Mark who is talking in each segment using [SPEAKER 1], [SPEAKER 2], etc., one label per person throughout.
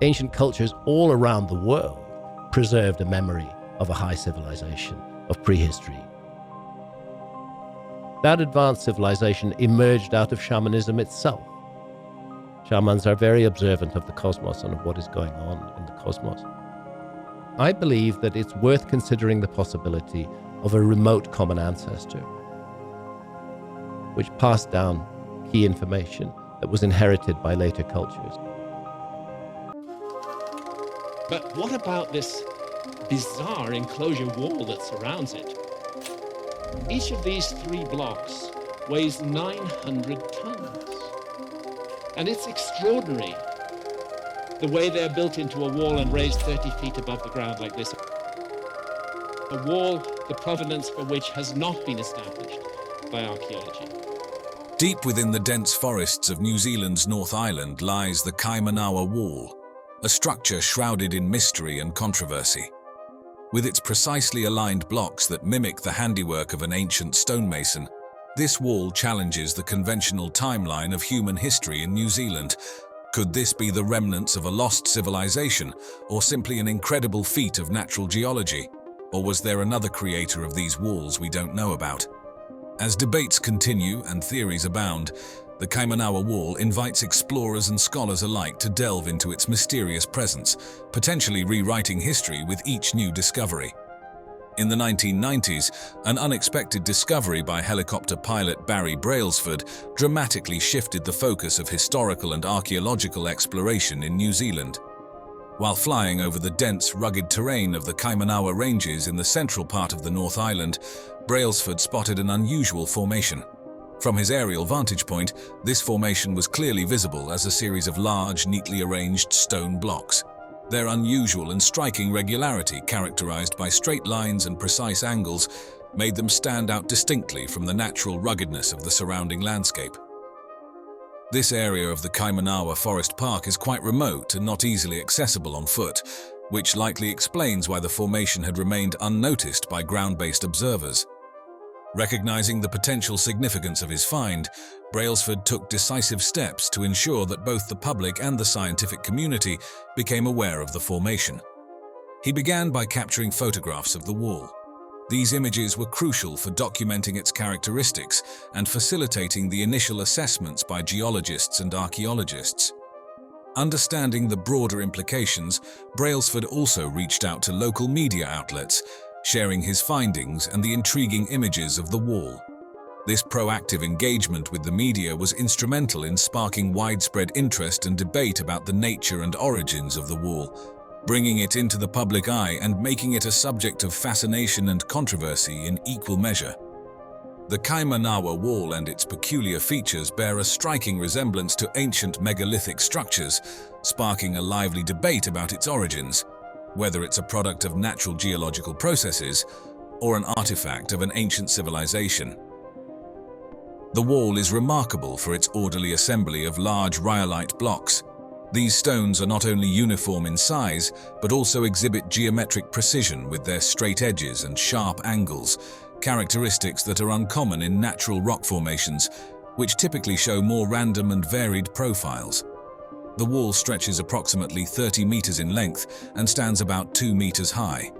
[SPEAKER 1] Ancient cultures all around the world preserved a memory of a high civilization, of prehistory. That advanced civilization emerged out of shamanism itself. Shamans are very observant of the cosmos and of what is going on in the cosmos. I believe that it's worth considering the possibility of a remote common ancestor, which passed down key information that was inherited by later cultures.
[SPEAKER 2] But what about this bizarre enclosure wall that surrounds it? Each of these 3 blocks weighs 900 tons. And it's extraordinary the way they're built into a wall and raised 30 feet above the ground like this. A wall, the provenance for which has not been established by archaeology.
[SPEAKER 3] Deep within the dense forests of New Zealand's North Island lies the Kaimanawa Wall, a structure shrouded in mystery and controversy. With its precisely aligned blocks that mimic the handiwork of an ancient stonemason, this wall challenges the conventional timeline of human history in New Zealand. Could this be the remnants of a lost civilization, or simply an incredible feat of natural geology? Or was there another creator of these walls we don't know about? As debates continue and theories abound, the Kaimanawa Wall invites explorers and scholars alike to delve into its mysterious presence, potentially rewriting history with each new discovery. In the 1990s, an unexpected discovery by helicopter pilot Barry Brailsford dramatically shifted the focus of historical and archaeological exploration in New Zealand. While flying over the dense, rugged terrain of the Kaimanawa Ranges in the central part of the North Island, Brailsford spotted an unusual formation. From his aerial vantage point, this formation was clearly visible as a series of large, neatly arranged stone blocks. Their unusual and striking regularity, characterized by straight lines and precise angles, made them stand out distinctly from the natural ruggedness of the surrounding landscape. This area of the Kaimanawa Forest Park is quite remote and not easily accessible on foot, which likely explains why the formation had remained unnoticed by ground-based observers. Recognizing the potential significance of his find, Brailsford took decisive steps to ensure that both the public and the scientific community became aware of the formation. He began by capturing photographs of the wall. These images were crucial for documenting its characteristics and facilitating the initial assessments by geologists and archaeologists. Understanding the broader implications, Brailsford also reached out to local media outlets, sharing his findings and the intriguing images of the wall. This proactive engagement with the media was instrumental in sparking widespread interest and debate about the nature and origins of the wall, bringing it into the public eye and making it a subject of fascination and controversy in equal measure. The Kaimanawa Wall and its peculiar features bear a striking resemblance to ancient megalithic structures, sparking a lively debate about its origins, whether it's a product of natural geological processes or an artifact of an ancient civilization. The wall is remarkable for its orderly assembly of large rhyolite blocks. These stones are not only uniform in size, but also exhibit geometric precision with their straight edges and sharp angles, characteristics that are uncommon in natural rock formations, which typically show more random and varied profiles. The wall stretches approximately 30 meters in length and stands about 2 meters high.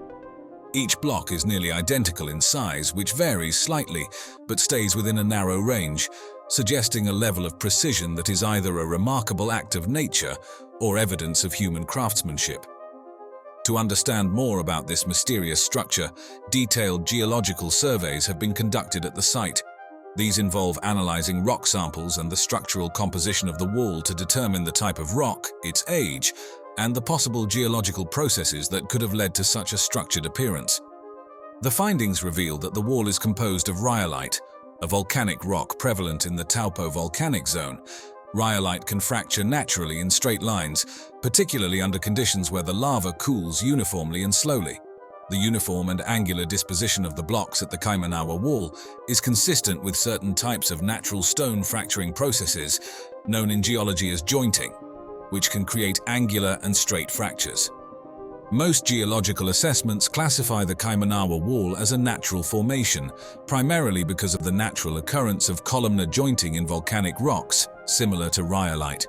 [SPEAKER 3] Each block is nearly identical in size, which varies slightly, but stays within a narrow range, suggesting a level of precision that is either a remarkable act of nature or evidence of human craftsmanship. To understand more about this mysterious structure, detailed geological surveys have been conducted at the site. These involve analyzing rock samples and the structural composition of the wall to determine the type of rock, its age, and the possible geological processes that could have led to such a structured appearance. The findings reveal that the wall is composed of rhyolite, a volcanic rock prevalent in the Taupo volcanic zone. Rhyolite can fracture naturally in straight lines, particularly under conditions where the lava cools uniformly and slowly. The uniform and angular disposition of the blocks at the Kaimanawa Wall is consistent with certain types of natural stone fracturing processes, known in geology as jointing, which can create angular and straight fractures. Most geological assessments classify the Kaimanawa Wall as a natural formation, primarily because of the natural occurrence of columnar jointing in volcanic rocks, similar to rhyolite.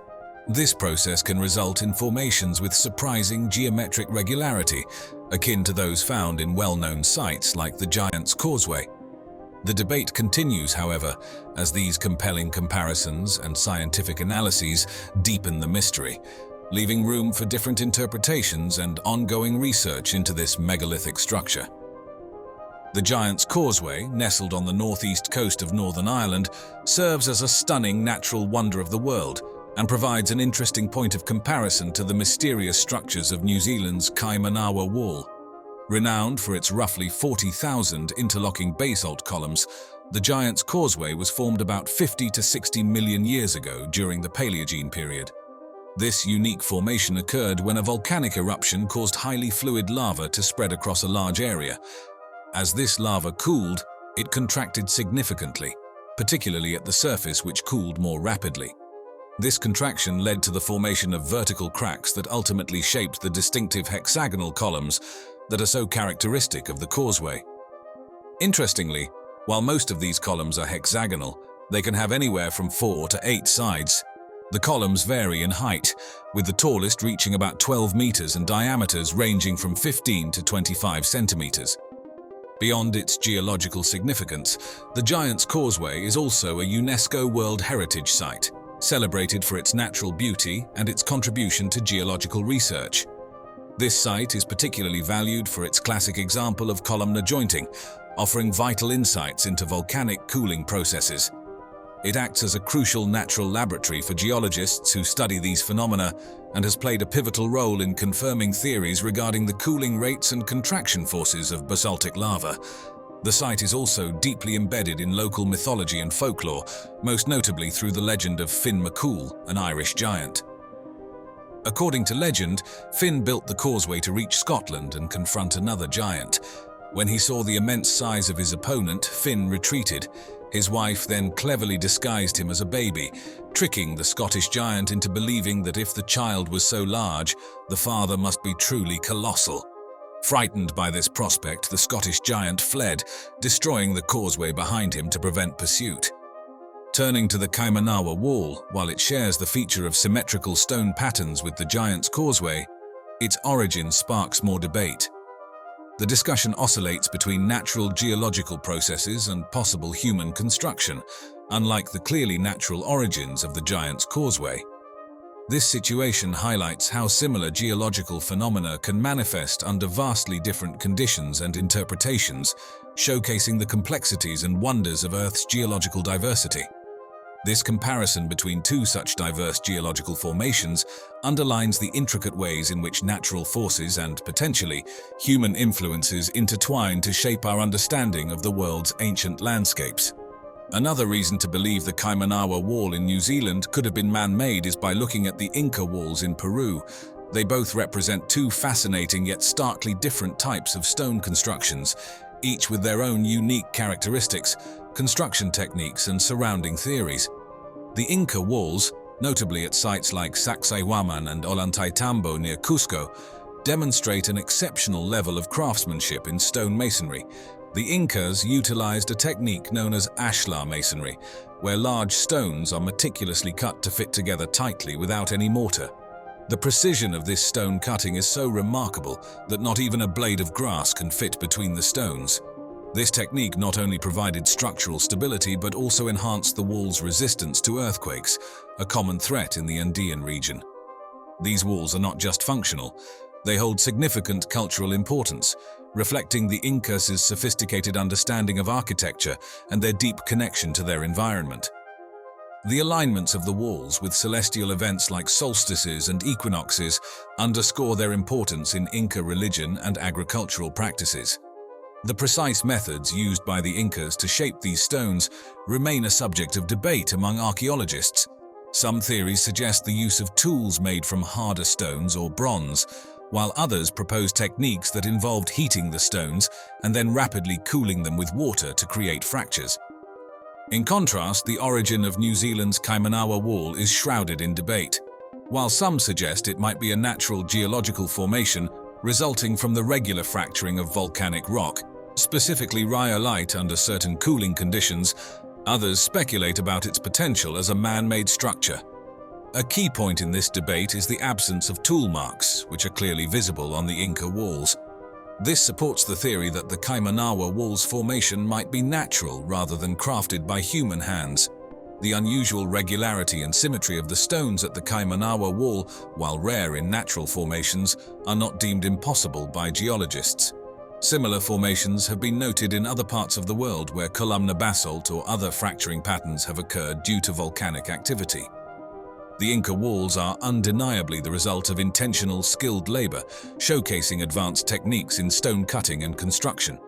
[SPEAKER 3] This process can result in formations with surprising geometric regularity, akin to those found in well-known sites like the Giant's Causeway. The debate continues, however, as these compelling comparisons and scientific analyses deepen the mystery, leaving room for different interpretations and ongoing research into this megalithic structure. The Giant's Causeway, nestled on the northeast coast of Northern Ireland, serves as a stunning natural wonder of the world and provides an interesting point of comparison to the mysterious structures of New Zealand's Kaimanawa Wall. Renowned for its roughly 40,000 interlocking basalt columns, the Giant's Causeway was formed about 50 to 60 million years ago during the Paleogene period. This unique formation occurred when a volcanic eruption caused highly fluid lava to spread across a large area. As this lava cooled, it contracted significantly, particularly at the surface, which cooled more rapidly. This contraction led to the formation of vertical cracks that ultimately shaped the distinctive hexagonal columns that are so characteristic of the causeway. Interestingly, while most of these columns are hexagonal, they can have anywhere from 4 to 8 sides. The columns vary in height, with the tallest reaching about 12 meters and diameters ranging from 15 to 25 centimeters. Beyond its geological significance, the Giant's Causeway is also a UNESCO World Heritage Site, celebrated for its natural beauty and its contribution to geological research. This site is particularly valued for its classic example of columnar jointing, offering vital insights into volcanic cooling processes. It acts as a crucial natural laboratory for geologists who study these phenomena and has played a pivotal role in confirming theories regarding the cooling rates and contraction forces of basaltic lava. The site is also deeply embedded in local mythology and folklore, most notably through the legend of Finn McCool, an Irish giant. According to legend, Finn built the causeway to reach Scotland and confront another giant. When he saw the immense size of his opponent, Finn retreated. His wife then cleverly disguised him as a baby, tricking the Scottish giant into believing that if the child was so large, the father must be truly colossal. Frightened by this prospect, the Scottish giant fled, destroying the causeway behind him to prevent pursuit. Turning to the Kaimanawa Wall, while it shares the feature of symmetrical stone patterns with the Giant's Causeway, its origin sparks more debate. The discussion oscillates between natural geological processes and possible human construction, unlike the clearly natural origins of the Giant's Causeway. This situation highlights how similar geological phenomena can manifest under vastly different conditions and interpretations, showcasing the complexities and wonders of Earth's geological diversity. This comparison between two such diverse geological formations underlines the intricate ways in which natural forces and, potentially, human influences intertwine to shape our understanding of the world's ancient landscapes. Another reason to believe the Kaimanawa Wall in New Zealand could have been man-made is by looking at the Inca walls in Peru. They both represent two fascinating yet starkly different types of stone constructions, each with their own unique characteristics, construction techniques, and surrounding theories. The Inca walls, notably at sites like Saksaywaman and Ollantaytambo near Cusco, demonstrate an exceptional level of craftsmanship in stone masonry. The Incas utilized a technique known as ashlar masonry, where large stones are meticulously cut to fit together tightly without any mortar. The precision of this stone cutting is so remarkable that not even a blade of grass can fit between the stones. This technique not only provided structural stability but also enhanced the wall's resistance to earthquakes, a common threat in the Andean region. These walls are not just functional, they hold significant cultural importance, reflecting the Incas' sophisticated understanding of architecture and their deep connection to their environment. The alignments of the walls with celestial events like solstices and equinoxes underscore their importance in Inca religion and agricultural practices. The precise methods used by the Incas to shape these stones remain a subject of debate among archaeologists. Some theories suggest the use of tools made from harder stones or bronze, while others propose techniques that involved heating the stones and then rapidly cooling them with water to create fractures. In contrast, the origin of New Zealand's Kaimanawa Wall is shrouded in debate. While some suggest it might be a natural geological formation resulting from the regular fracturing of volcanic rock, specifically rhyolite under certain cooling conditions, others speculate about its potential as a man-made structure. A key point in this debate is the absence of tool marks, which are clearly visible on the Inca walls. This supports the theory that the Kaimanawa Wall's formation might be natural rather than crafted by human hands. The unusual regularity and symmetry of the stones at the Kaimanawa Wall, while rare in natural formations, are not deemed impossible by geologists. Similar formations have been noted in other parts of the world where columnar basalt or other fracturing patterns have occurred due to volcanic activity. The Inca walls are undeniably the result of intentional, skilled labor, showcasing advanced techniques in stone cutting and construction.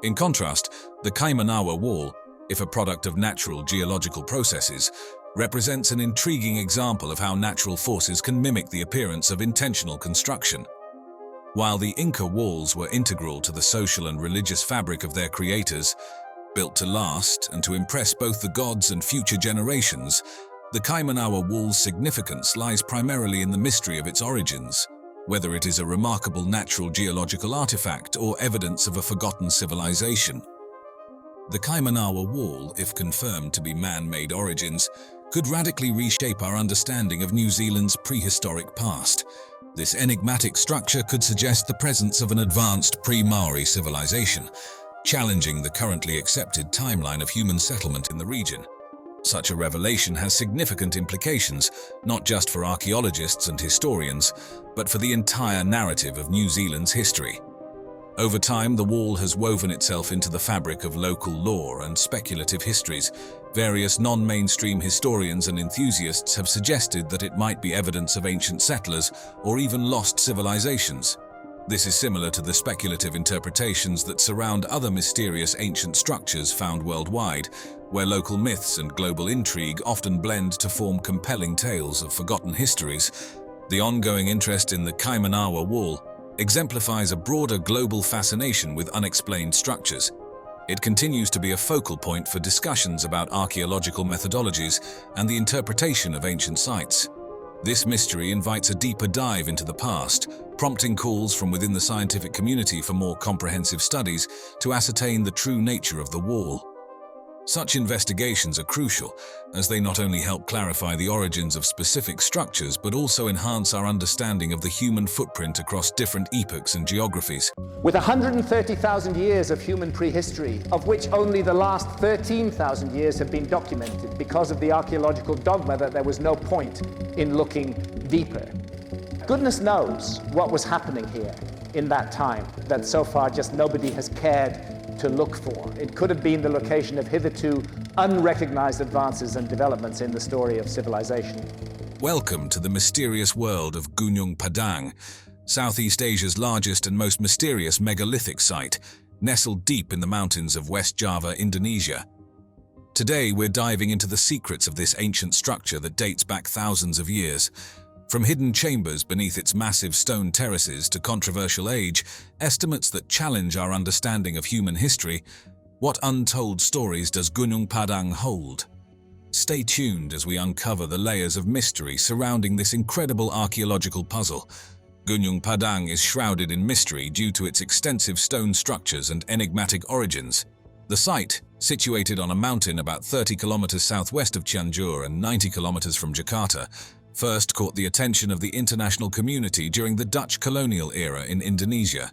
[SPEAKER 3] In contrast, the Kaimanawa Wall, if a product of natural geological processes, represents an intriguing example of how natural forces can mimic the appearance of intentional construction. While the Inca walls were integral to the social and religious fabric of their creators, built to last and to impress both the gods and future generations, the Kaimanawa Wall's significance lies primarily in the mystery of its origins, whether it is a remarkable natural geological artifact or evidence of a forgotten civilization. The Kaimanawa Wall, if confirmed to be man-made origins, could radically reshape our understanding of New Zealand's prehistoric past. This enigmatic structure could suggest the presence of an advanced pre-Maori civilization, challenging the currently accepted timeline of human settlement in the region. Such a revelation has significant implications, not just for archaeologists and historians, but for the entire narrative of New Zealand's history. Over time, the wall has woven itself into the fabric of local lore and speculative histories. Various non-mainstream historians and enthusiasts have suggested that it might be evidence of ancient settlers or even lost civilizations. This is similar to the speculative interpretations that surround other mysterious ancient structures found worldwide, where local myths and global intrigue often blend to form compelling tales of forgotten histories. The ongoing interest in the Kaimanawa Wall exemplifies a broader global fascination with unexplained structures. It continues to be a focal point for discussions about archaeological methodologies and the interpretation of ancient sites. This mystery invites a deeper dive into the past, prompting calls from within the scientific community for more comprehensive studies to ascertain the true nature of the wall. Such investigations are crucial, as they not only help clarify the origins of specific structures but also enhance our understanding of the human footprint across different epochs and geographies.
[SPEAKER 4] With 130,000 years of human prehistory, of which only the last 13,000 years have been documented because of the archaeological dogma that there was no point in looking deeper. Goodness knows what was happening here in that time that so far just nobody has cared to look for. It could have been the location of hitherto unrecognized advances and developments in the story of civilization.
[SPEAKER 3] Welcome to the mysterious world of Gunung Padang, Southeast Asia's largest and most mysterious megalithic site, nestled deep in the mountains of West Java, Indonesia. Today, we're diving into the secrets of this ancient structure that dates back thousands of years. From hidden chambers beneath its massive stone terraces to controversial age, estimates that challenge our understanding of human history, what untold stories does Gunung Padang hold? Stay tuned as we uncover the layers of mystery surrounding this incredible archaeological puzzle. Gunung Padang is shrouded in mystery due to its extensive stone structures and enigmatic origins. The site, situated on a mountain about 30 kilometers southwest of Cianjur and 90 kilometers from Jakarta, first caught the attention of the international community during the Dutch colonial era in Indonesia.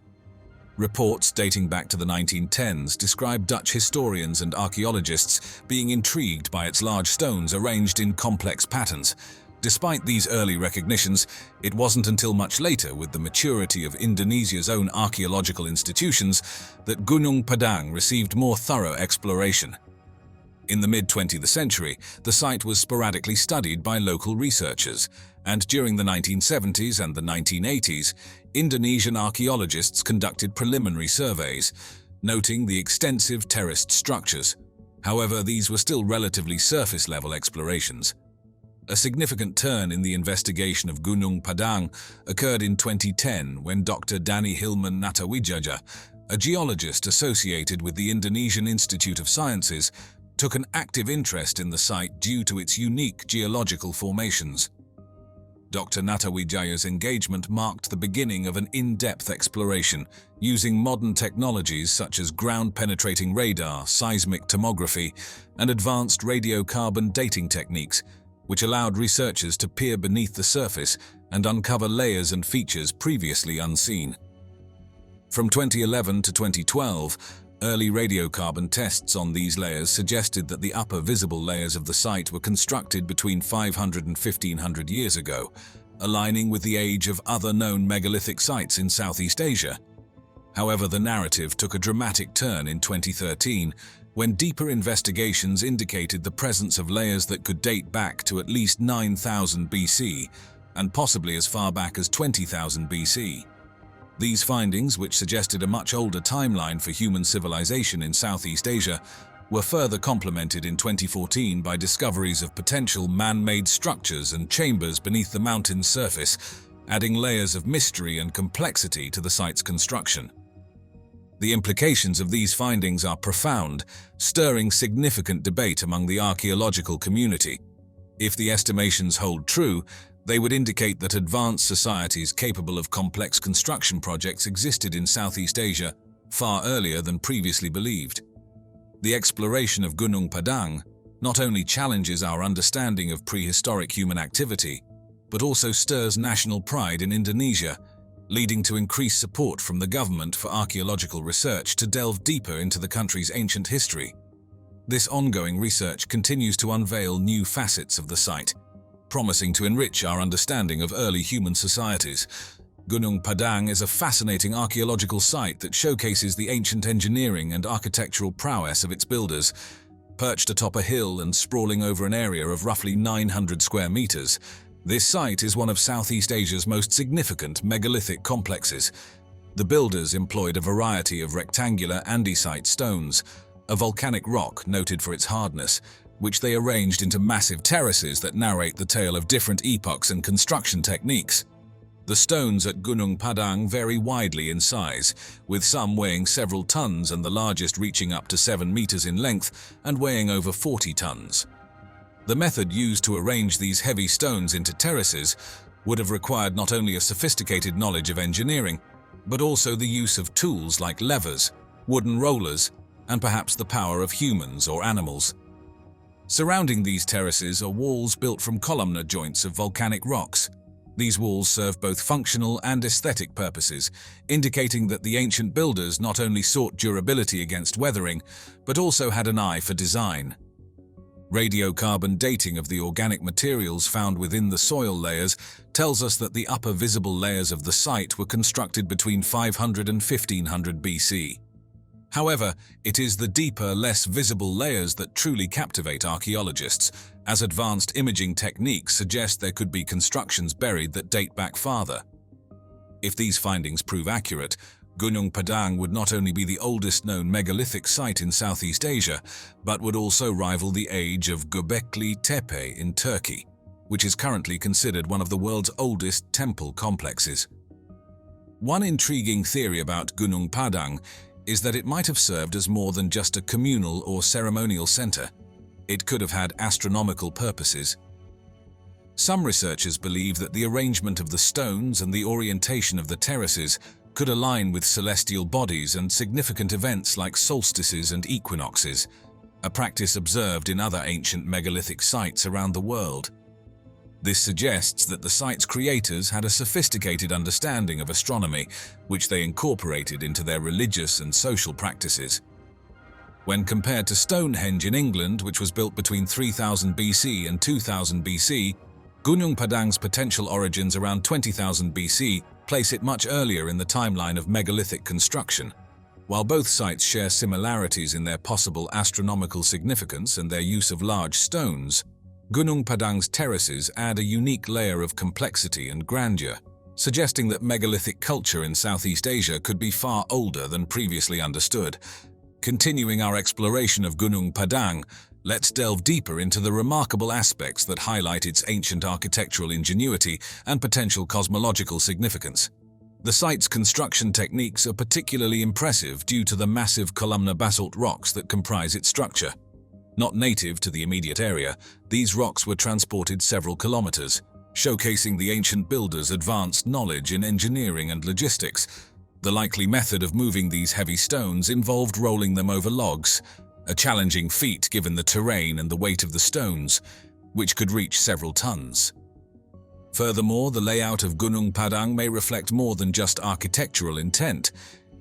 [SPEAKER 3] Reports dating back to the 1910s describe Dutch historians and archaeologists being intrigued by its large stones arranged in complex patterns. Despite these early recognitions, it wasn't until much later, with the maturity of Indonesia's own archaeological institutions, that Gunung Padang received more thorough exploration. In the mid-20th century, the site was sporadically studied by local researchers, and during the 1970s and the 1980s, Indonesian archaeologists conducted preliminary surveys, noting the extensive terraced structures. However, these were still relatively surface-level explorations. A significant turn in the investigation of Gunung Padang occurred in 2010 when Dr. Danny Hilman Natawijaya, a geologist associated with the Indonesian Institute of Sciences, took an active interest in the site due to its unique geological formations. Dr. Natawijaya's engagement marked the beginning of an in-depth exploration, using modern technologies such as ground-penetrating radar, seismic tomography, and advanced radiocarbon dating techniques. which allowed researchers to peer beneath the surface and uncover layers and features previously unseen. From 2011 to 2012, early radiocarbon tests on these layers suggested that the upper visible layers of the site were constructed between 500 and 1500 years ago, aligning with the age of other known megalithic sites in Southeast Asia. However, the narrative took a dramatic turn in 2013 when deeper investigations indicated the presence of layers that could date back to at least 9000 BC and possibly as far back as 20,000 BC. These findings, which suggested a much older timeline for human civilization in Southeast Asia, were further complemented in 2014 by discoveries of potential man-made structures and chambers beneath the mountain's surface, adding layers of mystery and complexity to the site's construction. The implications of these findings are profound, stirring significant debate among the archaeological community. If the estimations hold true, they would indicate that advanced societies capable of complex construction projects existed in Southeast Asia far earlier than previously believed. The exploration of Gunung Padang not only challenges our understanding of prehistoric human activity, but also stirs national pride in Indonesia, leading to increased support from the government for archaeological research to delve deeper into the country's ancient history. This ongoing research continues to unveil new facets of the site, promising to enrich our understanding of early human societies. Gunung Padang is a fascinating archaeological site that showcases the ancient engineering and architectural prowess of its builders. Perched atop a hill and sprawling over an area of roughly 900 square meters, this site is one of Southeast Asia's most significant megalithic complexes. The builders employed a variety of rectangular andesite stones, a volcanic rock noted for its hardness, which they arranged into massive terraces that narrate the tale of different epochs and construction techniques. The stones at Gunung Padang vary widely in size, with some weighing several tons and the largest reaching up to 7 meters in length and weighing over 40 tons. The method used to arrange these heavy stones into terraces would have required not only a sophisticated knowledge of engineering, but also the use of tools like levers, wooden rollers, and perhaps the power of humans or animals. Surrounding these terraces are walls built from columnar joints of volcanic rocks. These walls serve both functional and aesthetic purposes, indicating that the ancient builders not only sought durability against weathering, but also had an eye for design. Radiocarbon dating of the organic materials found within the soil layers tells us that the upper visible layers of the site were constructed between 500 and 1500 BC. However, it is the deeper, less visible layers that truly captivate archaeologists, as advanced imaging techniques suggest there could be constructions buried that date back farther. If these findings prove accurate, Gunung Padang would not only be the oldest known megalithic site in Southeast Asia, but would also rival the age of Göbekli Tepe in Turkey, which is currently considered one of the world's oldest temple complexes. One intriguing theory about Gunung Padang is that it might have served as more than just a communal or ceremonial center. It could have had astronomical purposes. Some researchers believe that the arrangement of the stones and the orientation of the terraces could align with celestial bodies and significant events like solstices and equinoxes, a practice observed in other ancient megalithic sites around the world. This suggests that the site's creators had a sophisticated understanding of astronomy, which they incorporated into their religious and social practices. When compared to Stonehenge in England, which was built between 3000 BC and 2000 BC, Gunung Padang's potential origins around 20,000 BC place it much earlier in the timeline of megalithic construction. While both sites share similarities in their possible astronomical significance and their use of large stones, Gunung Padang's terraces add a unique layer of complexity and grandeur, suggesting that megalithic culture in Southeast Asia could be far older than previously understood. Continuing our exploration of Gunung Padang, let's delve deeper into the remarkable aspects that highlight its ancient architectural ingenuity and potential cosmological significance. The site's construction techniques are particularly impressive due to the massive columnar basalt rocks that comprise its structure. Not native to the immediate area, these rocks were transported several kilometers, showcasing the ancient builders' advanced knowledge in engineering and logistics. The likely method of moving these heavy stones involved rolling them over logs, a challenging feat given the terrain and the weight of the stones. which could reach several tons. Furthermore, the layout of Gunung Padang may reflect more than just architectural intent.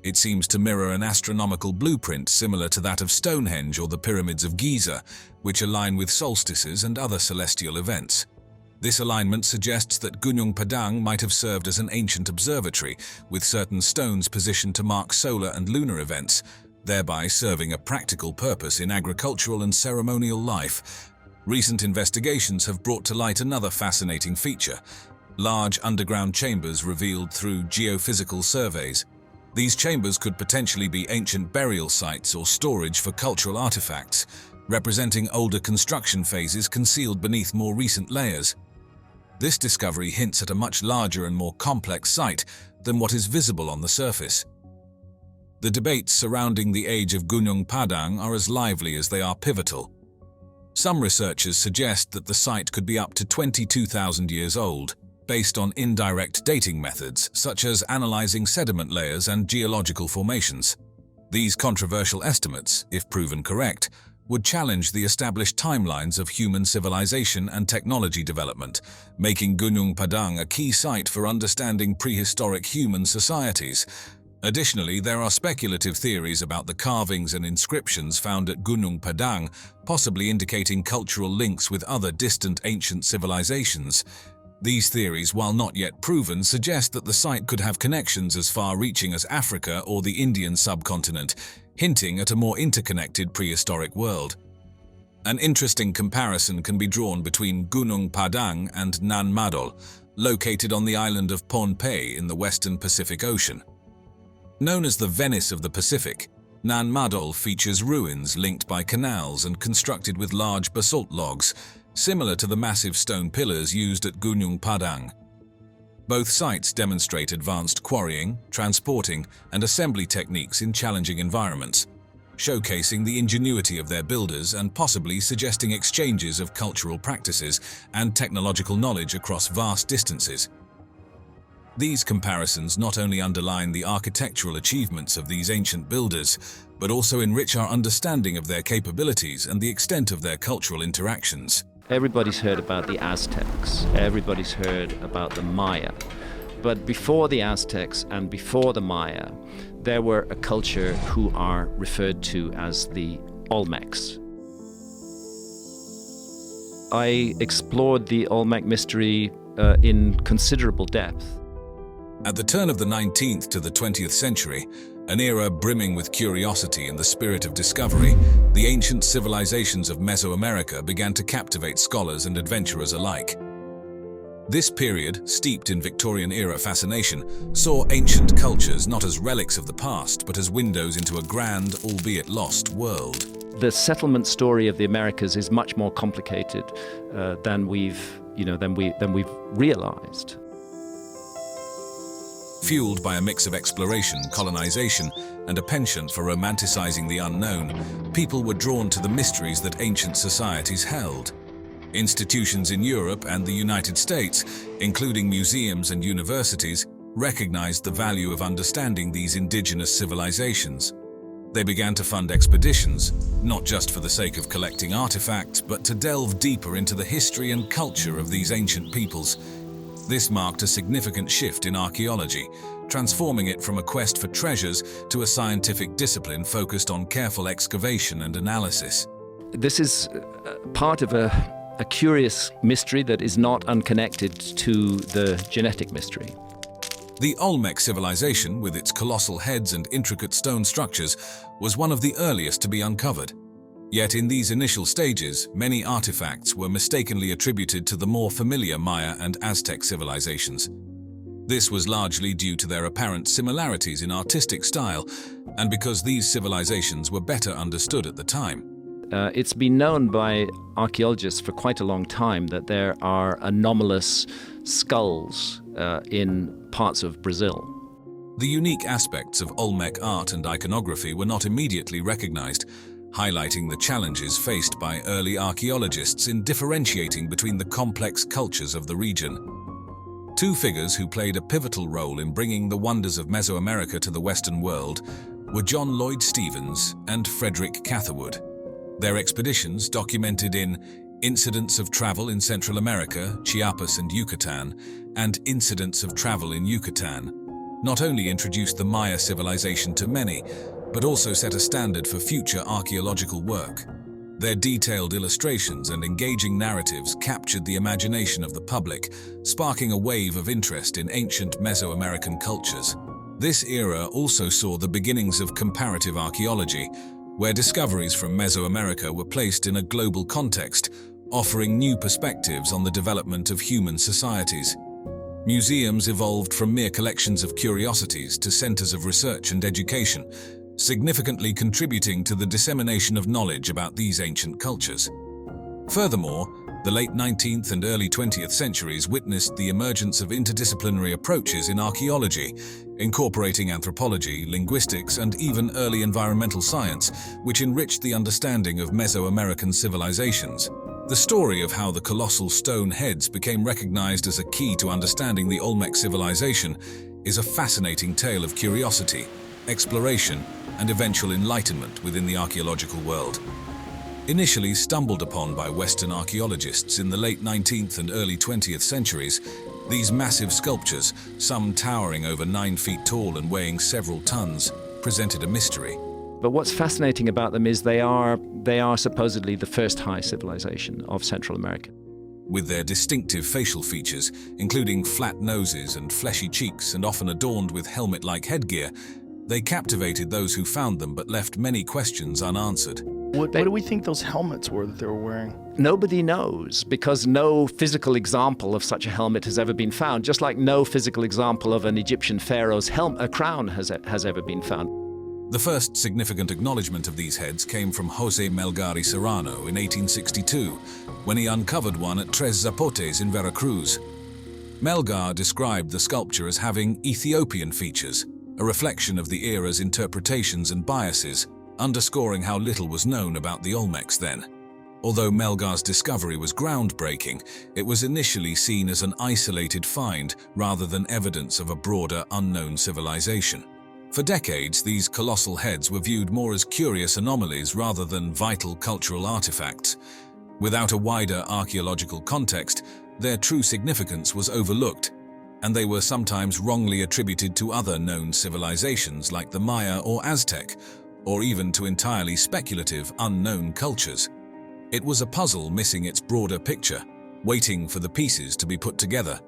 [SPEAKER 3] It seems to mirror an astronomical blueprint similar to that of Stonehenge or the pyramids of Giza, which align with solstices and other celestial events. This alignment suggests that Gunung Padang might have served as an ancient observatory, with certain stones positioned to mark solar and lunar events, thereby serving a practical purpose in agricultural and ceremonial life. Recent investigations have brought to light another fascinating feature: large underground chambers revealed through geophysical surveys. These chambers could potentially be ancient burial sites or storage for cultural artifacts, representing older construction phases concealed beneath more recent layers. This discovery hints at a much larger and more complex site than what is visible on the surface. The debates surrounding the age of Gunung Padang are as lively as they are pivotal. Some researchers suggest that the site could be up to 22,000 years old, based on indirect dating methods such as analyzing sediment layers and geological formations. These controversial estimates, if proven correct, would challenge the established timelines of human civilization and technology development, making Gunung Padang a key site for understanding prehistoric human societies. Additionally, there are speculative theories about the carvings and inscriptions found at Gunung Padang, possibly indicating cultural links with other distant ancient civilizations. These theories, while not yet proven, suggest that the site could have connections as far-reaching as Africa or the Indian subcontinent, hinting at a more interconnected prehistoric world. An interesting comparison can be drawn between Gunung Padang and Nan Madol, located on the island of Pohnpei in the western Pacific Ocean. Known as the Venice of the Pacific, Nan Madol features ruins linked by canals and constructed with large basalt logs, similar to the massive stone pillars used at Gunung Padang. Both sites demonstrate advanced quarrying, transporting, and assembly techniques in challenging environments, showcasing the ingenuity of their builders and possibly suggesting exchanges of cultural practices and technological knowledge across vast distances. These comparisons not only underline the architectural achievements of these ancient builders, but also enrich our understanding of their capabilities and the extent of their cultural interactions.
[SPEAKER 1] Everybody's heard about the Aztecs, everybody's heard about the Maya. But before the Aztecs and before the Maya, there were a culture who are referred to as the Olmecs. I explored the Olmec mystery in considerable depth.
[SPEAKER 3] At the turn of the 19th to the 20th century, an era brimming with curiosity and the spirit of discovery, the ancient civilizations of Mesoamerica began to captivate scholars and adventurers alike. This period, steeped in Victorian-era fascination, saw ancient cultures not as relics of the past, but as windows into a grand, albeit lost, world.
[SPEAKER 1] The settlement story of the Americas is much more complicated than we've realized.
[SPEAKER 3] Fueled by a mix of exploration, colonization, and a penchant for romanticizing the unknown, people were drawn to the mysteries that ancient societies held. Institutions in Europe and the United States, including museums and universities, recognized the value of understanding these indigenous civilizations. They began to fund expeditions, not just for the sake of collecting artifacts, but to delve deeper into the history and culture of these ancient peoples. This marked a significant shift in archaeology, transforming it from a quest for treasures to a scientific discipline focused on careful excavation and analysis.
[SPEAKER 1] This is part of a curious mystery that is not unconnected to the genetic mystery.
[SPEAKER 3] The Olmec civilization, with its colossal heads and intricate stone structures, was one of the earliest to be uncovered. Yet in these initial stages, many artifacts were mistakenly attributed to the more familiar Maya and Aztec civilizations. This was largely due to their apparent similarities in artistic style, and because these civilizations were better understood at the time.
[SPEAKER 1] It's been known by archaeologists for quite a long time that there are anomalous skulls in parts of Brazil.
[SPEAKER 3] The unique aspects of Olmec art and iconography were not immediately recognized, highlighting the challenges faced by early archaeologists in differentiating between the complex cultures of the region. Two figures who played a pivotal role in bringing the wonders of Mesoamerica to the Western world were John Lloyd Stephens and Frederick Catherwood. Their expeditions, documented in Incidents of travel in Central America, Chiapas and Yucatan, and incidents of travel in Yucatan not only introduced the Maya civilization to many, but also set a standard for future archaeological work. Their detailed illustrations and engaging narratives captured the imagination of the public, sparking a wave of interest in ancient Mesoamerican cultures. This era also saw the beginnings of comparative archaeology, where discoveries from Mesoamerica were placed in a global context, offering new perspectives on the development of human societies. Museums evolved from mere collections of curiosities to centers of research and education, significantly contributing to the dissemination of knowledge about these ancient cultures. Furthermore, the late 19th and early 20th centuries witnessed the emergence of interdisciplinary approaches in archaeology, incorporating anthropology, linguistics, and even early environmental science, which enriched the understanding of Mesoamerican civilizations. The story of how the colossal stone heads became recognized as a key to understanding the Olmec civilization is a fascinating tale of curiosity, exploration, and eventual enlightenment within the archaeological world. Initially stumbled upon by Western archaeologists in the late 19th and early 20th centuries, these massive sculptures, some towering over 9 feet tall and weighing several tons, presented a mystery.
[SPEAKER 4] But what's fascinating about them is they are supposedly the first high civilization of Central America.
[SPEAKER 3] With their distinctive facial features, including flat noses and fleshy cheeks and often adorned with helmet-like headgear, they captivated those who found them but left many questions unanswered.
[SPEAKER 5] What do we think those helmets were that they were wearing?
[SPEAKER 4] Nobody knows, because no physical example of such a helmet has ever been found, just like no physical example of an Egyptian pharaoh's crown has ever been found.
[SPEAKER 3] The first significant acknowledgement of these heads came from José Melgari Serrano in 1862, when he uncovered one at Tres Zapotes in Veracruz. Melgar described the sculpture as having Ethiopian features, a reflection of the era's interpretations and biases, underscoring how little was known about the Olmecs then. Although Melgar's discovery was groundbreaking, it was initially seen as an isolated find rather than evidence of a broader, unknown civilization. For decades, these colossal heads were viewed more as curious anomalies rather than vital cultural artifacts. Without a wider archaeological context, their true significance was overlooked, and they were sometimes wrongly attributed to other known civilizations like the Maya or Aztec, or even to entirely speculative, unknown cultures. It was a puzzle missing its broader picture, waiting for the pieces to be put together.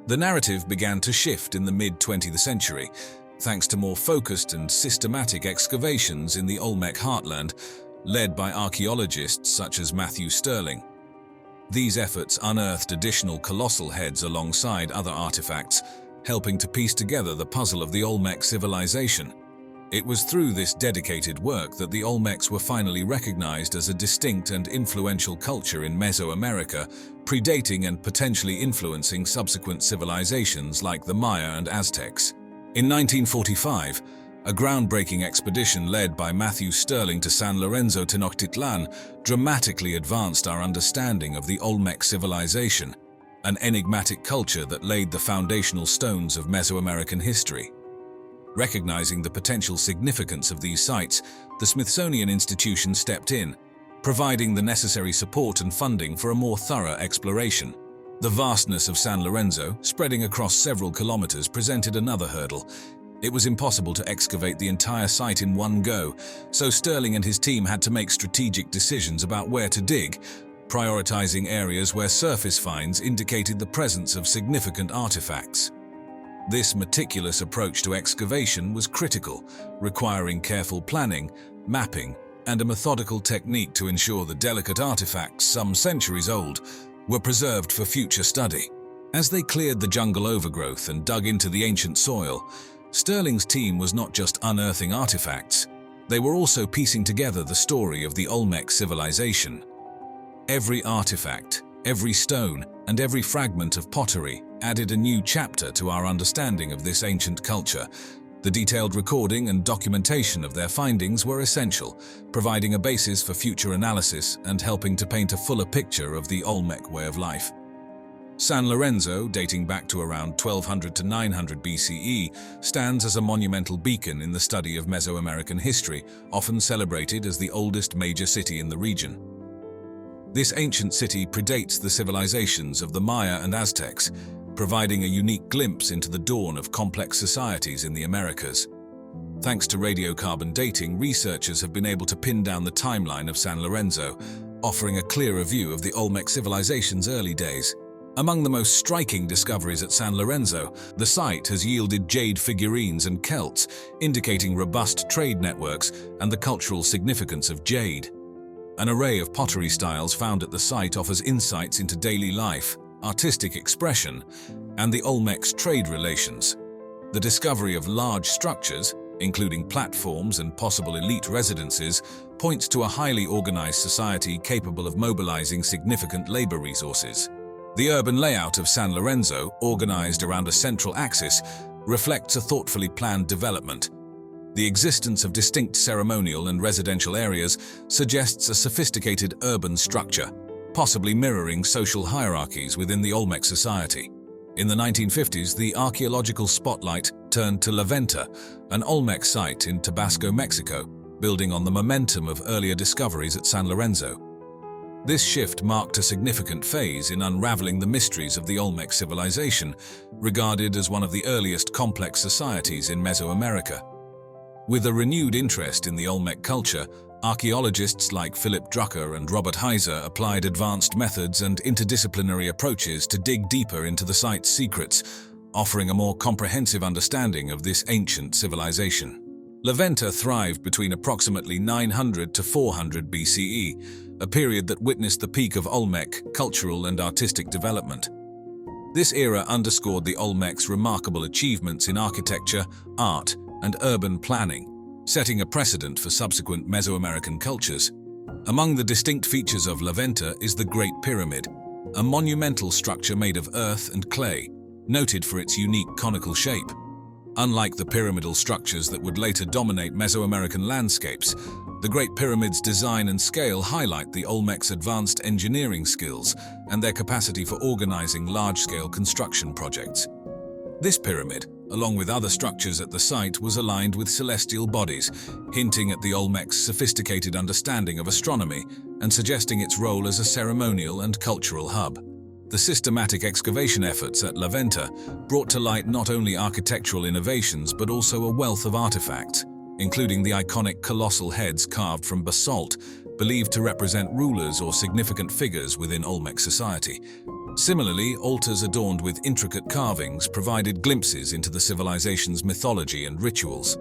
[SPEAKER 3] The narrative began to shift in the mid-20th century, thanks to more focused and systematic excavations in the Olmec heartland, led by archaeologists such as Matthew Stirling. These efforts unearthed additional colossal heads alongside other artifacts, helping to piece together the puzzle of the Olmec civilization. It was through this dedicated work that the Olmecs were finally recognized as a distinct and influential culture in Mesoamerica, predating and potentially influencing subsequent civilizations like the Maya and Aztecs. In 1945, a groundbreaking expedition led by Matthew Stirling to San Lorenzo Tenochtitlan dramatically advanced our understanding of the Olmec civilization, an enigmatic culture that laid the foundational stones of Mesoamerican history. Recognizing the potential significance of these sites, the Smithsonian Institution stepped in, providing the necessary support and funding for a more thorough exploration. The vastness of San Lorenzo, spreading across several kilometers, presented another hurdle. It was impossible to excavate the entire site in one go, so Stirling and his team had to make strategic decisions about where to dig, prioritizing areas where surface finds indicated the presence of significant artifacts. This meticulous approach to excavation was critical, requiring careful planning, mapping, and a methodical technique to ensure the delicate artifacts, some centuries old, were preserved for future study. As they cleared the jungle overgrowth and dug into the ancient soil, Stirling's team was not just unearthing artifacts, they were also piecing together the story of the Olmec civilization. Every artifact, every stone, and every fragment of pottery added a new chapter to our understanding of this ancient culture. The detailed recording and documentation of their findings were essential, providing a basis for future analysis and helping to paint a fuller picture of the Olmec way of life. San Lorenzo, dating back to around 1200 to 900 BCE, stands as a monumental beacon in the study of Mesoamerican history, often celebrated as the oldest major city in the region. This ancient city predates the civilizations of the Maya and Aztecs, providing a unique glimpse into the dawn of complex societies in the Americas. Thanks to radiocarbon dating, researchers have been able to pin down the timeline of San Lorenzo, offering a clearer view of the Olmec civilization's early days. Among the most striking discoveries at San Lorenzo, the site has yielded jade figurines and celts, indicating robust trade networks and the cultural significance of jade. An array of pottery styles found at the site offers insights into daily life, artistic expression, and the Olmec's trade relations. The discovery of large structures, including platforms and possible elite residences, points to a highly organized society capable of mobilizing significant labor resources. The urban layout of San Lorenzo, organized around a central axis, reflects a thoughtfully planned development. The existence of distinct ceremonial and residential areas suggests a sophisticated urban structure, possibly mirroring social hierarchies within the Olmec society. In the 1950s, the archaeological spotlight turned to Venta, an Olmec site in Tabasco, Mexico, building on the momentum of earlier discoveries at San Lorenzo. This shift marked a significant phase in unraveling the mysteries of the Olmec civilization, regarded as one of the earliest complex societies in Mesoamerica. With a renewed interest in the Olmec culture, archaeologists like Philip Drucker and Robert Heiser applied advanced methods and interdisciplinary approaches to dig deeper into the site's secrets, offering a more comprehensive understanding of this ancient civilization. Venta thrived between approximately 900 to 400 BCE, a period that witnessed the peak of Olmec cultural and artistic development. This era underscored the Olmec's remarkable achievements in architecture, art, and urban planning, setting a precedent for subsequent Mesoamerican cultures. Among the distinct features of Venta is the Great Pyramid, a monumental structure made of earth and clay, noted for its unique conical shape. Unlike the pyramidal structures that would later dominate Mesoamerican landscapes, the Great Pyramid's design and scale highlight the Olmec's advanced engineering skills and their capacity for organizing large-scale construction projects. This pyramid, along with other structures at the site, was aligned with celestial bodies, hinting at the Olmec's sophisticated understanding of astronomy and suggesting its role as a ceremonial and cultural hub. The systematic excavation efforts at Venta brought to light not only architectural innovations but also a wealth of artifacts, including the iconic colossal heads carved from basalt, believed to represent rulers or significant figures within Olmec society. Similarly, altars adorned with intricate carvings provided glimpses into the civilization's mythology and rituals.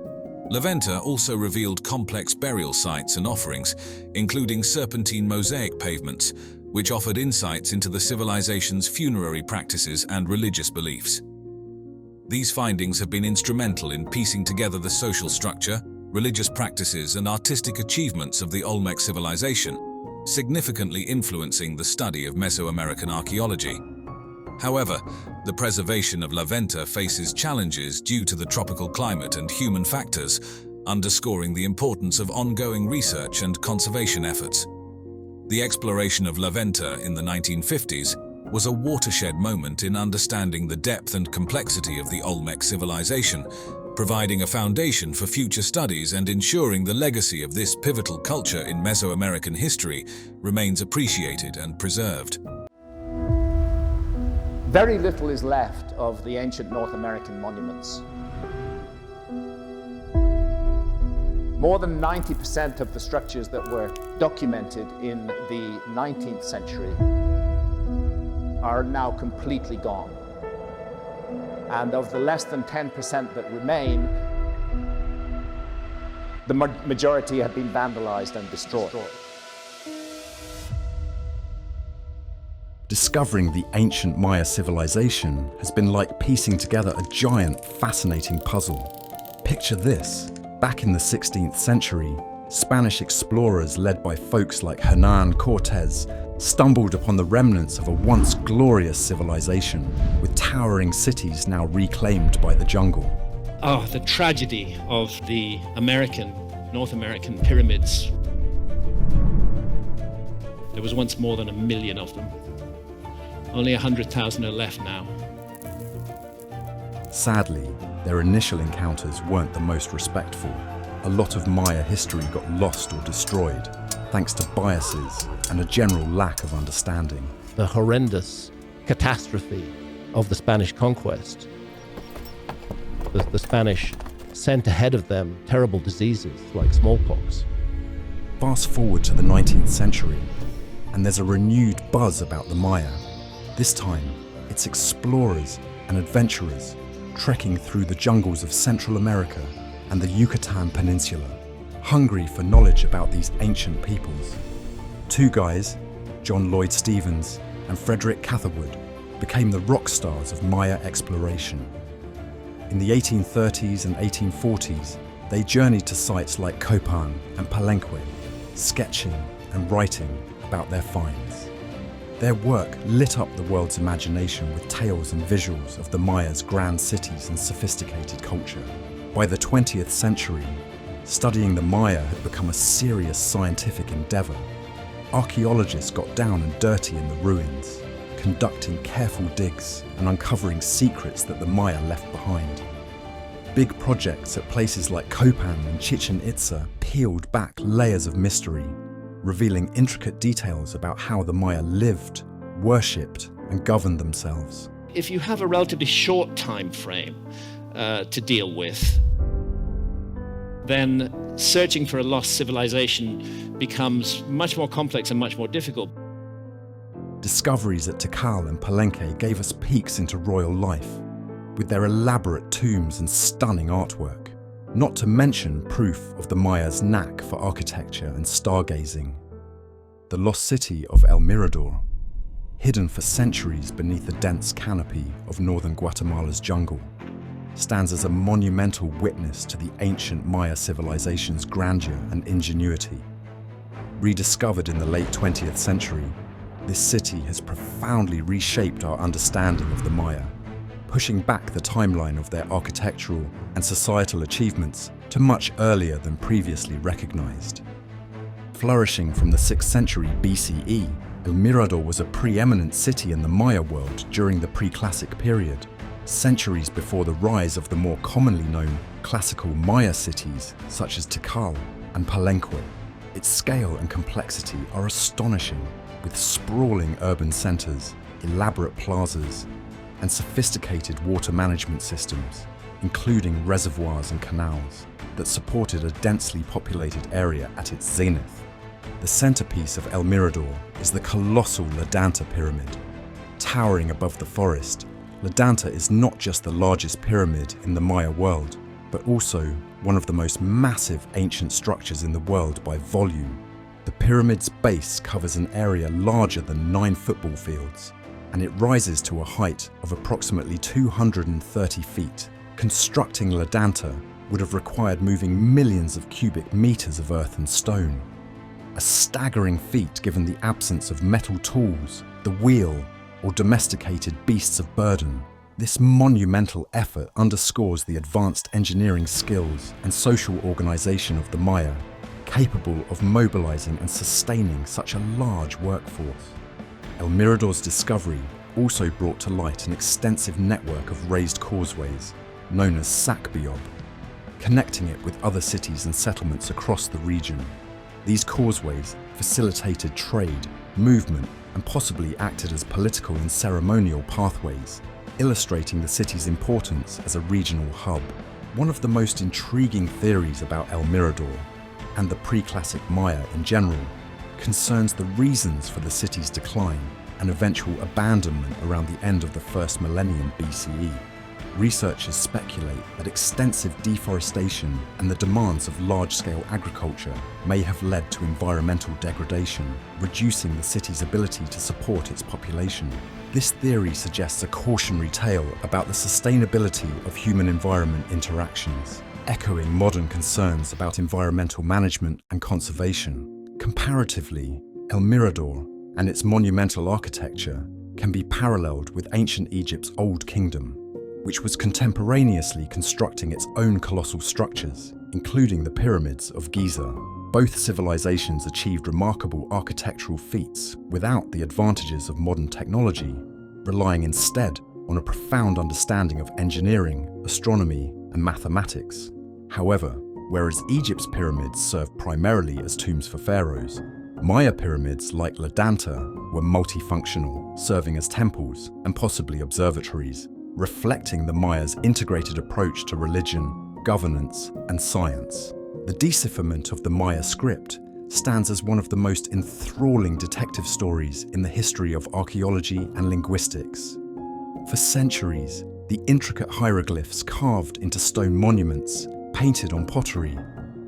[SPEAKER 3] Venta also revealed complex burial sites and offerings, including serpentine mosaic pavements, which offered insights into the civilization's funerary practices and religious beliefs. These findings have been instrumental in piecing together the social structure, religious practices, and artistic achievements of the Olmec civilization, significantly influencing the study of Mesoamerican archaeology. However, the preservation of Venta faces challenges due to the tropical climate and human factors, underscoring the importance of ongoing research and conservation efforts. The exploration of Venta in the 1950s was a watershed moment in understanding the depth and complexity of the Olmec civilization, providing a foundation for future studies and ensuring the legacy of this pivotal culture in Mesoamerican history remains appreciated and preserved.
[SPEAKER 4] Very little is left of the ancient North American monuments. More than 90% of the structures that were documented in the 19th century are now completely gone. And of the less than 10% that remain, the majority have been vandalized and destroyed.
[SPEAKER 6] Discovering the ancient Maya civilization has been like piecing together a giant, fascinating puzzle. Picture this. Back in the 16th century, Spanish explorers led by folks like Hernán Cortés stumbled upon the remnants of a once glorious civilization, with towering cities now reclaimed by the jungle.
[SPEAKER 2] Oh, the tragedy of the North American pyramids. There was once more than 1 million of them. Only 100,000 are left now.
[SPEAKER 6] Sadly, their initial encounters weren't the most respectful. A lot of Maya history got lost or destroyed. thanks to biases and a general lack of understanding.
[SPEAKER 1] The horrendous catastrophe of the Spanish conquest. The Spanish sent ahead of them terrible diseases like smallpox.
[SPEAKER 6] Fast forward to the 19th century, and there's a renewed buzz about the Maya. This time, it's explorers and adventurers trekking through the jungles of Central America and the Yucatan Peninsula, hungry for knowledge about these ancient peoples. Two guys, John Lloyd Stephens and Frederick Catherwood, became the rock stars of Maya exploration. In the 1830s and 1840s, they journeyed to sites like Copan and Palenque, sketching and writing about their finds. Their work lit up the world's imagination with tales and visuals of the Maya's grand cities and sophisticated culture. By the 20th century, studying the Maya had become a serious scientific endeavour. Archaeologists got down and dirty in the ruins, conducting careful digs and uncovering secrets that the Maya left behind. Big projects at places like Copan and Chichen Itza peeled back layers of mystery, revealing intricate details about how the Maya lived, worshipped, and governed themselves.
[SPEAKER 2] If you have a relatively short time frame to deal with, then searching for a lost civilization becomes much more complex and much more difficult.
[SPEAKER 6] Discoveries at Tikal and Palenque gave us peeks into royal life, with their elaborate tombs and stunning artwork, not to mention proof of the Maya's knack for architecture and stargazing. The lost city of El Mirador, hidden for centuries beneath the dense canopy of northern Guatemala's jungle, stands as a monumental witness to the ancient Maya civilization's grandeur and ingenuity. Rediscovered in the late 20th century, this city has profoundly reshaped our understanding of the Maya, pushing back the timeline of their architectural and societal achievements to much earlier than previously recognized. Flourishing from the 6th century BCE, El Mirador was a preeminent city in the Maya world during the pre-classic period, centuries before the rise of the more commonly known classical Maya cities such as Tikal and Palenque. Its scale and complexity are astonishing, with sprawling urban centers, elaborate plazas, and sophisticated water management systems, including reservoirs and canals, that supported a densely populated area at its zenith. The centerpiece of El Mirador is the colossal Ledanta Pyramid. Towering above the forest, Ledanta is not just the largest pyramid in the Maya world, but also one of the most massive ancient structures in the world by volume. The pyramid's base covers an area larger than 9 football fields, and it rises to a height of approximately 230 feet. Constructing Ledanta would have required moving millions of cubic meters of earth and stone. A staggering feat given the absence of metal tools, the wheel, or domesticated beasts of burden. This monumental effort underscores the advanced engineering skills and social organization of the Maya, capable of mobilizing and sustaining such a large workforce. El Mirador's discovery also brought to light an extensive network of raised causeways, known as Sakbiob, connecting it with other cities and settlements across the region. These causeways facilitated trade, movement, and possibly acted as political and ceremonial pathways, illustrating the city's importance as a regional hub. One of the most intriguing theories about El Mirador, and the pre-classic Maya in general, concerns the reasons for the city's decline and eventual abandonment around the end of the first millennium BCE. Researchers speculate that extensive deforestation and the demands of large-scale agriculture may have led to environmental degradation, reducing the city's ability to support its population. This theory suggests a cautionary tale about the sustainability of human-environment interactions, echoing modern concerns about environmental management and conservation. Comparatively, El Mirador and its monumental architecture can be paralleled with ancient Egypt's Old Kingdom, which was contemporaneously constructing its own colossal structures, including the pyramids of Giza. Both civilizations achieved remarkable architectural feats without the advantages of modern technology, relying instead on a profound understanding of engineering, astronomy, and mathematics. However, whereas Egypt's pyramids served primarily as tombs for pharaohs, Maya pyramids like La Danta were multifunctional, serving as temples and possibly observatories, reflecting the Mayas' integrated approach to religion, governance, and science. The decipherment of the Maya script stands as one of the most enthralling detective stories in the history of archaeology and linguistics. For centuries, the intricate hieroglyphs carved into stone monuments, painted on pottery,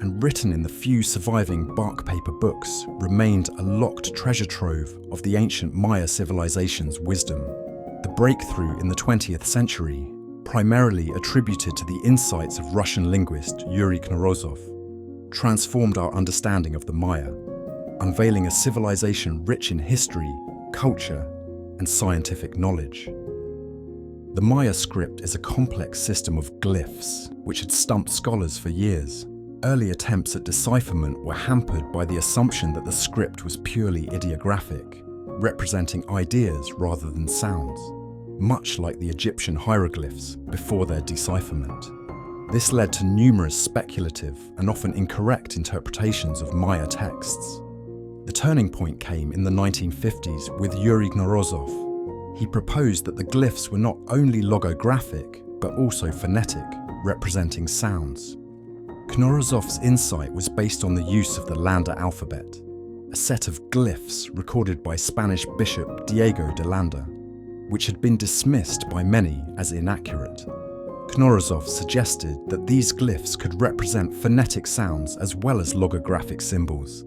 [SPEAKER 6] and written in the few surviving bark paper books remained a locked treasure trove of the ancient Maya civilization's wisdom. The breakthrough in the 20th century, primarily attributed to the insights of Russian linguist Yuri Knorozov, transformed our understanding of the Maya, unveiling a civilization rich in history, culture, and scientific knowledge. The Maya script is a complex system of glyphs which had stumped scholars for years. Early attempts at decipherment were hampered by the assumption that the script was purely ideographic, representing ideas rather than sounds, much like the Egyptian hieroglyphs before their decipherment. This led to numerous speculative and often incorrect interpretations of Maya texts. The turning point came in the 1950s with Yuri Knorozov. He proposed that the glyphs were not only logographic, but also phonetic, representing sounds. Knorozov's insight was based on the use of the Landa alphabet, a set of glyphs recorded by Spanish Bishop Diego de Landa, which had been dismissed by many as inaccurate. Knorozov suggested that these glyphs could represent phonetic sounds as well as logographic symbols.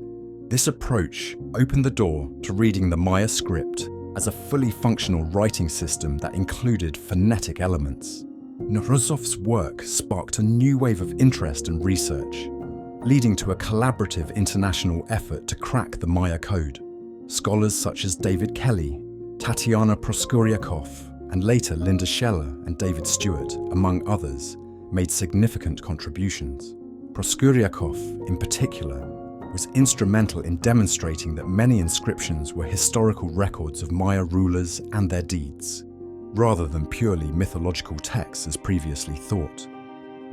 [SPEAKER 6] This approach opened the door to reading the Maya script as a fully functional writing system that included phonetic elements. Knorozov's work sparked a new wave of interest and research, leading to a collaborative international effort to crack the Maya code. Scholars such as David Kelly, Tatiana Proskuriakov, and later Linda Scheller and David Stewart, among others, made significant contributions. Proskuriakov, in particular, was instrumental in demonstrating that many inscriptions were historical records of Maya rulers and their deeds, rather than purely mythological texts as previously thought.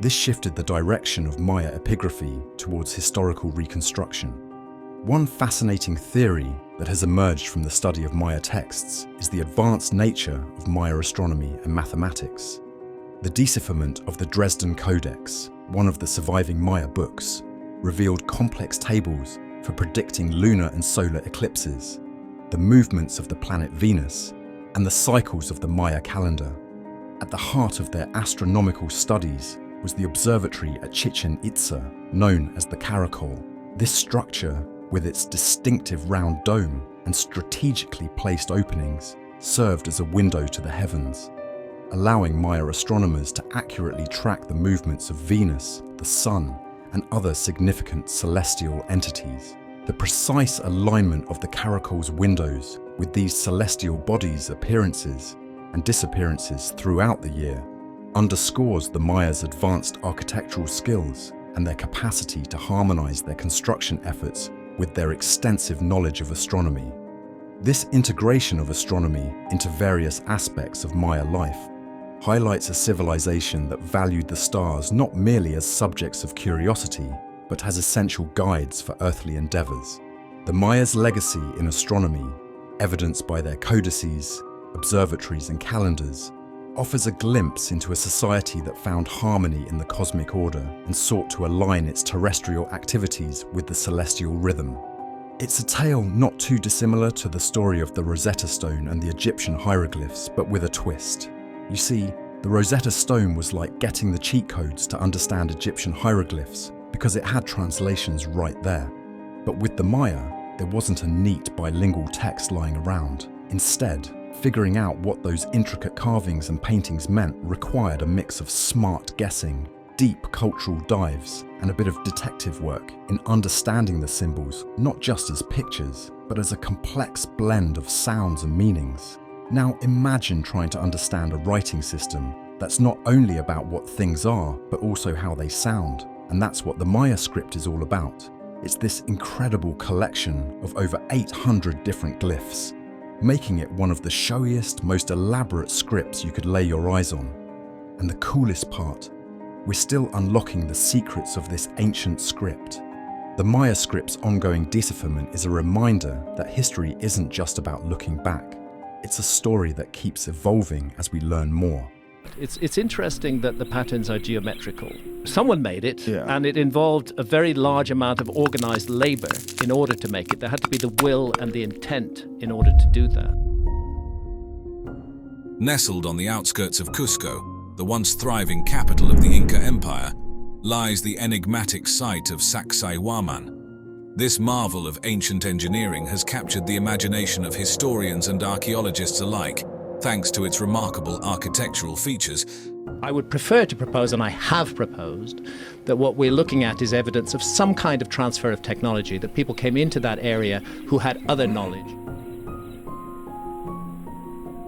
[SPEAKER 6] This shifted the direction of Maya epigraphy towards historical reconstruction. One fascinating theory that has emerged from the study of Maya texts is the advanced nature of Maya astronomy and mathematics. The decipherment of the Dresden Codex, one of the surviving Maya books, revealed complex tables for predicting lunar and solar eclipses, the movements of the planet Venus, and the cycles of the Maya calendar. At the heart of their astronomical studies was the observatory at Chichen Itza, known as the Caracol. This structure, with its distinctive round dome and strategically placed openings, served as a window to the heavens, allowing Maya astronomers to accurately track the movements of Venus, the Sun, and other significant celestial entities. The precise alignment of the Caracol's windows with these celestial bodies' appearances and disappearances throughout the year underscores the Mayas' advanced architectural skills and their capacity to harmonize their construction efforts with their extensive knowledge of astronomy. This integration of astronomy into various aspects of Maya life highlights a civilization that valued the stars not merely as subjects of curiosity, but as essential guides for earthly endeavors. The Mayas' legacy in astronomy, evidenced by their codices, observatories, and calendars, offers a glimpse into a society that found harmony in the cosmic order and sought to align its terrestrial activities with the celestial rhythm. It's a tale not too dissimilar to the story of the Rosetta Stone and the Egyptian hieroglyphs, but with a twist. You see, the Rosetta Stone was like getting the cheat codes to understand Egyptian hieroglyphs because it had translations right there. But with the Maya, there wasn't a neat bilingual text lying around. Instead, figuring out what those intricate carvings and paintings meant required a mix of smart guessing, deep cultural dives, and a bit of detective work in understanding the symbols not just as pictures, but as a complex blend of sounds and meanings. Now imagine trying to understand a writing system that's not only about what things are, but also how they sound. And that's what the Maya script is all about. It's this incredible collection of over 800 different glyphs, making it one of the showiest, most elaborate scripts you could lay your eyes on. And the coolest part, we're still unlocking the secrets of this ancient script. The Maya script's ongoing decipherment is a reminder that history isn't just about looking back. It's a story that keeps evolving as we learn more.
[SPEAKER 1] It's interesting that the patterns are geometrical. Someone made it,
[SPEAKER 5] Yeah.
[SPEAKER 1] and it involved a very large amount of organized labor in order to make it. There had to be the will and the intent in order to do that.
[SPEAKER 3] Nestled on the outskirts of Cusco, the once thriving capital of the Inca Empire, lies the enigmatic site of Saksaywaman. This marvel of ancient engineering has captured the imagination of historians and archaeologists alike, thanks to its remarkable architectural features.
[SPEAKER 1] I would prefer to propose, and I have proposed, that what we're looking at is evidence of some kind of transfer of technology, that people came into that area who had other knowledge.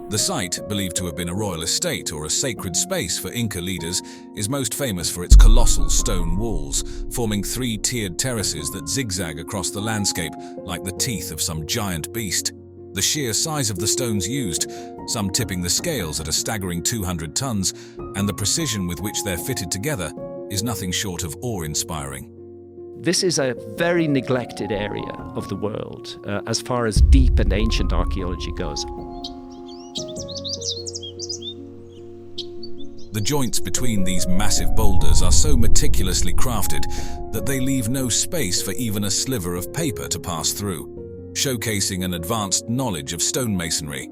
[SPEAKER 3] The site, believed to have been a royal estate or a sacred space for Inca leaders, is most famous for its colossal stone walls, forming three-tiered terraces that zigzag across the landscape like the teeth of some giant beast. The sheer size of the stones used, some tipping the scales at a staggering 200 tons, and the precision with which they're fitted together is nothing short of awe-inspiring.
[SPEAKER 1] This is a very neglected area of the world as far as deep and ancient archaeology goes.
[SPEAKER 3] The joints between these massive boulders are so meticulously crafted that they leave no space for even a sliver of paper to pass through, showcasing an advanced knowledge of stonemasonry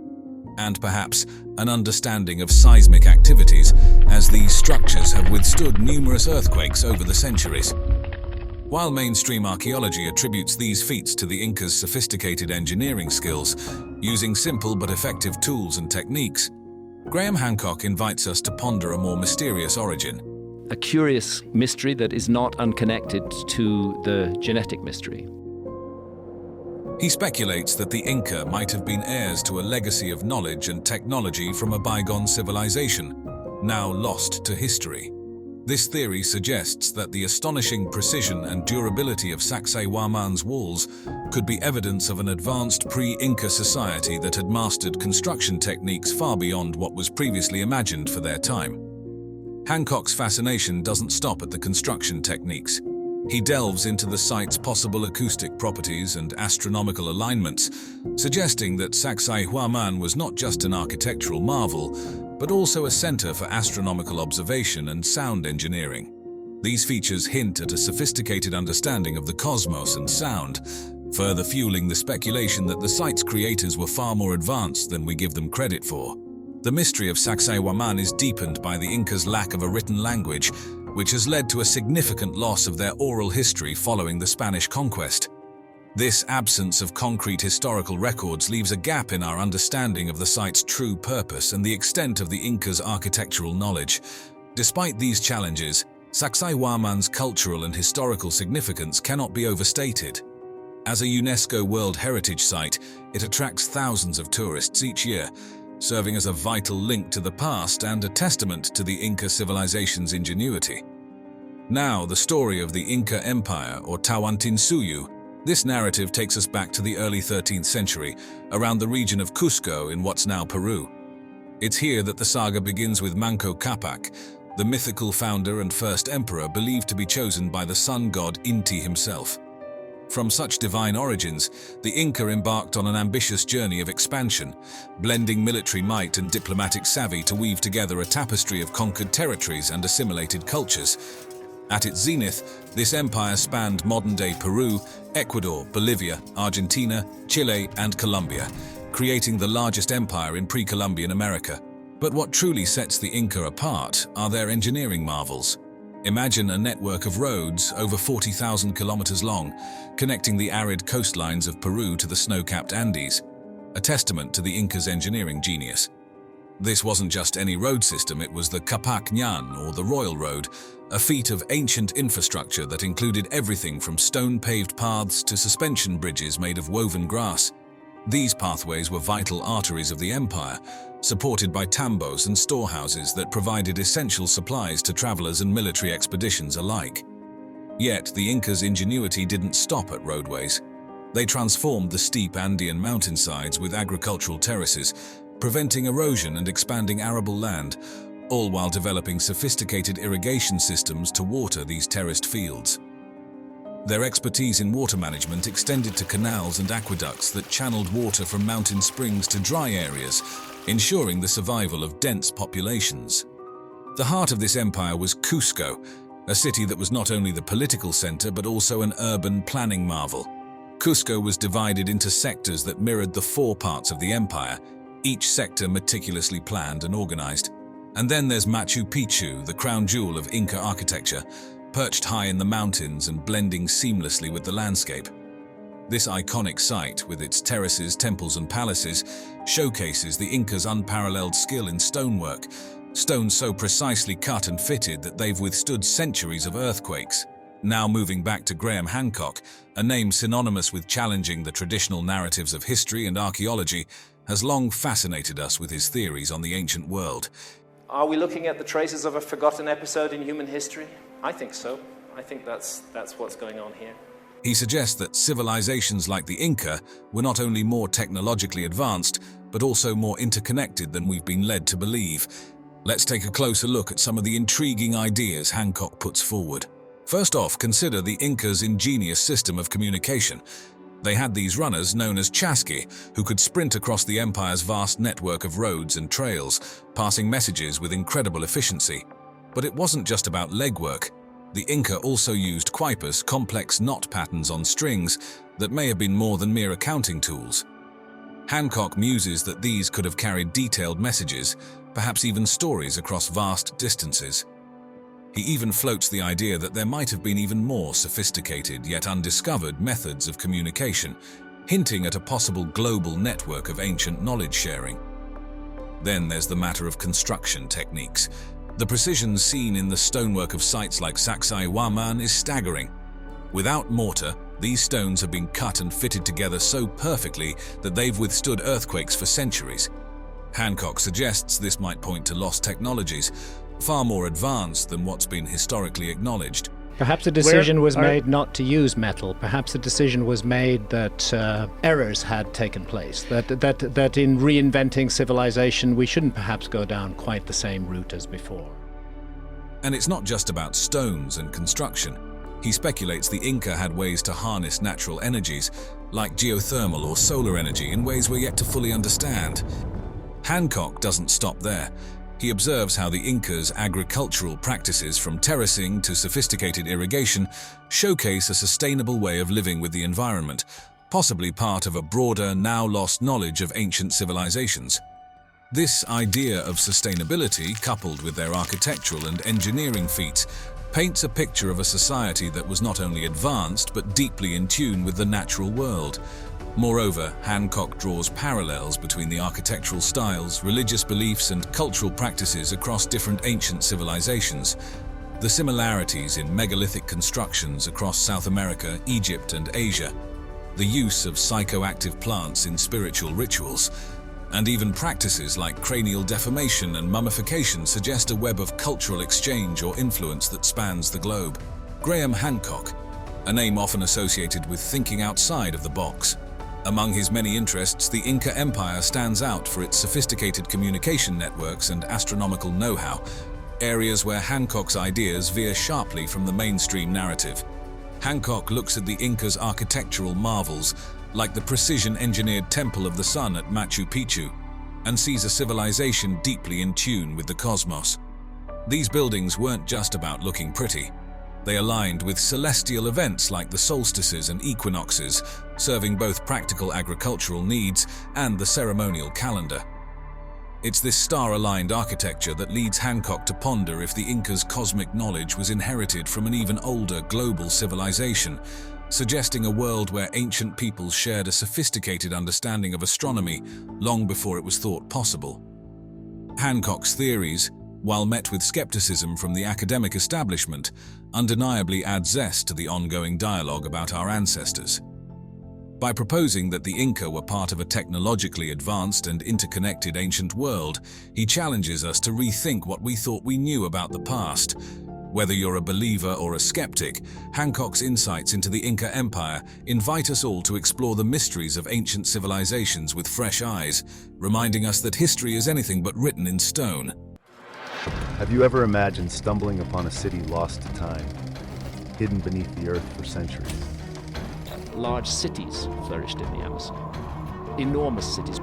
[SPEAKER 3] and perhaps an understanding of seismic activities, as these structures have withstood numerous earthquakes over the centuries. While mainstream archaeology attributes these feats to the Incas' sophisticated engineering skills, using simple but effective tools and techniques, Graham Hancock invites us to ponder a more mysterious origin.
[SPEAKER 1] A curious mystery that is not unconnected to the genetic mystery.
[SPEAKER 3] He speculates that the Inca might have been heirs to a legacy of knowledge and technology from a bygone civilization, now lost to history. This theory suggests that the astonishing precision and durability of Saksaywaman's walls could be evidence of an advanced pre-Inca society that had mastered construction techniques far beyond what was previously imagined for their time. Hancock's fascination doesn't stop at the construction techniques. He delves into the site's possible acoustic properties and astronomical alignments, suggesting that Saksaywaman was not just an architectural marvel, but also a center for astronomical observation and sound engineering. These features hint at a sophisticated understanding of the cosmos and sound, further fueling the speculation that the site's creators were far more advanced than we give them credit for. The mystery of Saksaywaman is deepened by the Incas' lack of a written language, which has led to a significant loss of their oral history following the Spanish conquest. This absence of concrete historical records leaves a gap in our understanding of the site's true purpose and the extent of the Incas' architectural knowledge. Despite these challenges, Saksaywaman's cultural and historical significance cannot be overstated. As a UNESCO World Heritage Site, it attracts thousands of tourists each year, serving as a vital link to the past and a testament to the Inca civilization's ingenuity. Now, the story of the Inca Empire, or Tawantinsuyu. This narrative takes us back to the early 13th century, around the region of Cusco in what's now Peru. It's here that the saga begins with Manco Capac, the mythical founder and first emperor believed to be chosen by the sun god Inti himself. From such divine origins, the Inca embarked on an ambitious journey of expansion, blending military might and diplomatic savvy to weave together a tapestry of conquered territories and assimilated cultures. At its zenith, this empire spanned modern-day Peru, Ecuador, Bolivia, Argentina, Chile, and Colombia, creating the largest empire in pre-Columbian America. But what truly sets the Inca apart are their engineering marvels. Imagine a network of roads over 40,000 kilometers long, connecting the arid coastlines of Peru to the snow-capped Andes, a testament to the Inca's engineering genius. This wasn't just any road system, it was the Capac Ñan, or the Royal Road, a feat of ancient infrastructure that included everything from stone-paved paths to suspension bridges made of woven grass. These pathways were vital arteries of the empire, supported by tambos and storehouses that provided essential supplies to travelers and military expeditions alike. Yet, the Incas' ingenuity didn't stop at roadways. They transformed the steep Andean mountainsides with agricultural terraces, preventing erosion and expanding arable land, all while developing sophisticated irrigation systems to water these terraced fields. Their expertise in water management extended to canals and aqueducts that channeled water from mountain springs to dry areas, ensuring the survival of dense populations. The heart of this empire was Cusco, a city that was not only the political center but also an urban planning marvel. Cusco was divided into sectors that mirrored the four parts of the empire, each sector meticulously planned and organized. And then there's Machu Picchu, the crown jewel of Inca architecture, perched high in the mountains and blending seamlessly with the landscape. This iconic site, with its terraces, temples and palaces, showcases the Incas' unparalleled skill in stonework, stones so precisely cut and fitted that they've withstood centuries of earthquakes. Now moving back to Graham Hancock, a name synonymous with challenging the traditional narratives of history and archaeology, has long fascinated us with his theories on the ancient world.
[SPEAKER 7] Are we looking at the traces of a forgotten episode in human history? I think so. I think that's what's going on here.
[SPEAKER 3] He suggests that civilizations like the Inca were not only more technologically advanced, but also more interconnected than we've been led to believe. Let's take a closer look at some of the intriguing ideas Hancock puts forward. First off, consider the Incas' ingenious system of communication. They had these runners known as chasqui, who could sprint across the empire's vast network of roads and trails, passing messages with incredible efficiency. But it wasn't just about legwork. The Inca also used quipus, complex knot patterns on strings that may have been more than mere accounting tools. Hancock muses that these could have carried detailed messages, perhaps even stories across vast distances. He even floats the idea that there might have been even more sophisticated yet undiscovered methods of communication, hinting at a possible global network of ancient knowledge sharing. Then there's the matter of construction techniques. The precision seen in the stonework of sites like Saksaywaman is staggering. Without mortar, these stones have been cut and fitted together so perfectly that they've withstood earthquakes for centuries. Hancock suggests this might point to lost technologies, far more advanced than what's been historically acknowledged.
[SPEAKER 1] Perhaps a decision was made not to use metal. Perhaps a decision was made that errors had taken place, that in reinventing civilization we shouldn't perhaps go down quite the same route as before.
[SPEAKER 3] And it's not just about stones and construction. He speculates the Inca had ways to harness natural energies, like geothermal or solar energy, in ways we're yet to fully understand. Hancock doesn't stop there. He observes how the Incas' agricultural practices, from terracing to sophisticated irrigation, showcase a sustainable way of living with the environment, possibly part of a broader, now-lost knowledge of ancient civilizations. This idea of sustainability, coupled with their architectural and engineering feats, paints a picture of a society that was not only advanced but deeply in tune with the natural world. Moreover, Hancock draws parallels between the architectural styles, religious beliefs, and cultural practices across different ancient civilizations. The similarities in megalithic constructions across South America, Egypt, and Asia, the use of psychoactive plants in spiritual rituals, and even practices like cranial deformation and mummification suggest a web of cultural exchange or influence that spans the globe. Graham Hancock, a name often associated with thinking outside of the box. Among his many interests, the Inca Empire stands out for its sophisticated communication networks and astronomical know-how, areas where Hancock's ideas veer sharply from the mainstream narrative. Hancock looks at the Incas' architectural marvels, like the precision-engineered Temple of the Sun at Machu Picchu, and sees a civilization deeply in tune with the cosmos. These buildings weren't just about looking pretty. They aligned with celestial events like the solstices and equinoxes, serving both practical agricultural needs and the ceremonial calendar. It's this star-aligned architecture that leads Hancock to ponder if the Incas' cosmic knowledge was inherited from an even older global civilization, suggesting a world where ancient peoples shared a sophisticated understanding of astronomy long before it was thought possible. Hancock's theories, while met with skepticism from the academic establishment, undeniably add zest to the ongoing dialogue about our ancestors. By proposing that the Inca were part of a technologically advanced and interconnected ancient world, he challenges us to rethink what we thought we knew about the past. Whether you're a believer or a skeptic, Hancock's insights into the Inca Empire invite us all to explore the mysteries of ancient civilizations with fresh eyes, reminding us that history is anything but written in stone.
[SPEAKER 8] Have you ever imagined stumbling upon a city lost to time? hidden beneath the earth for centuries.
[SPEAKER 2] Large cities flourished in the Amazon. Enormous cities.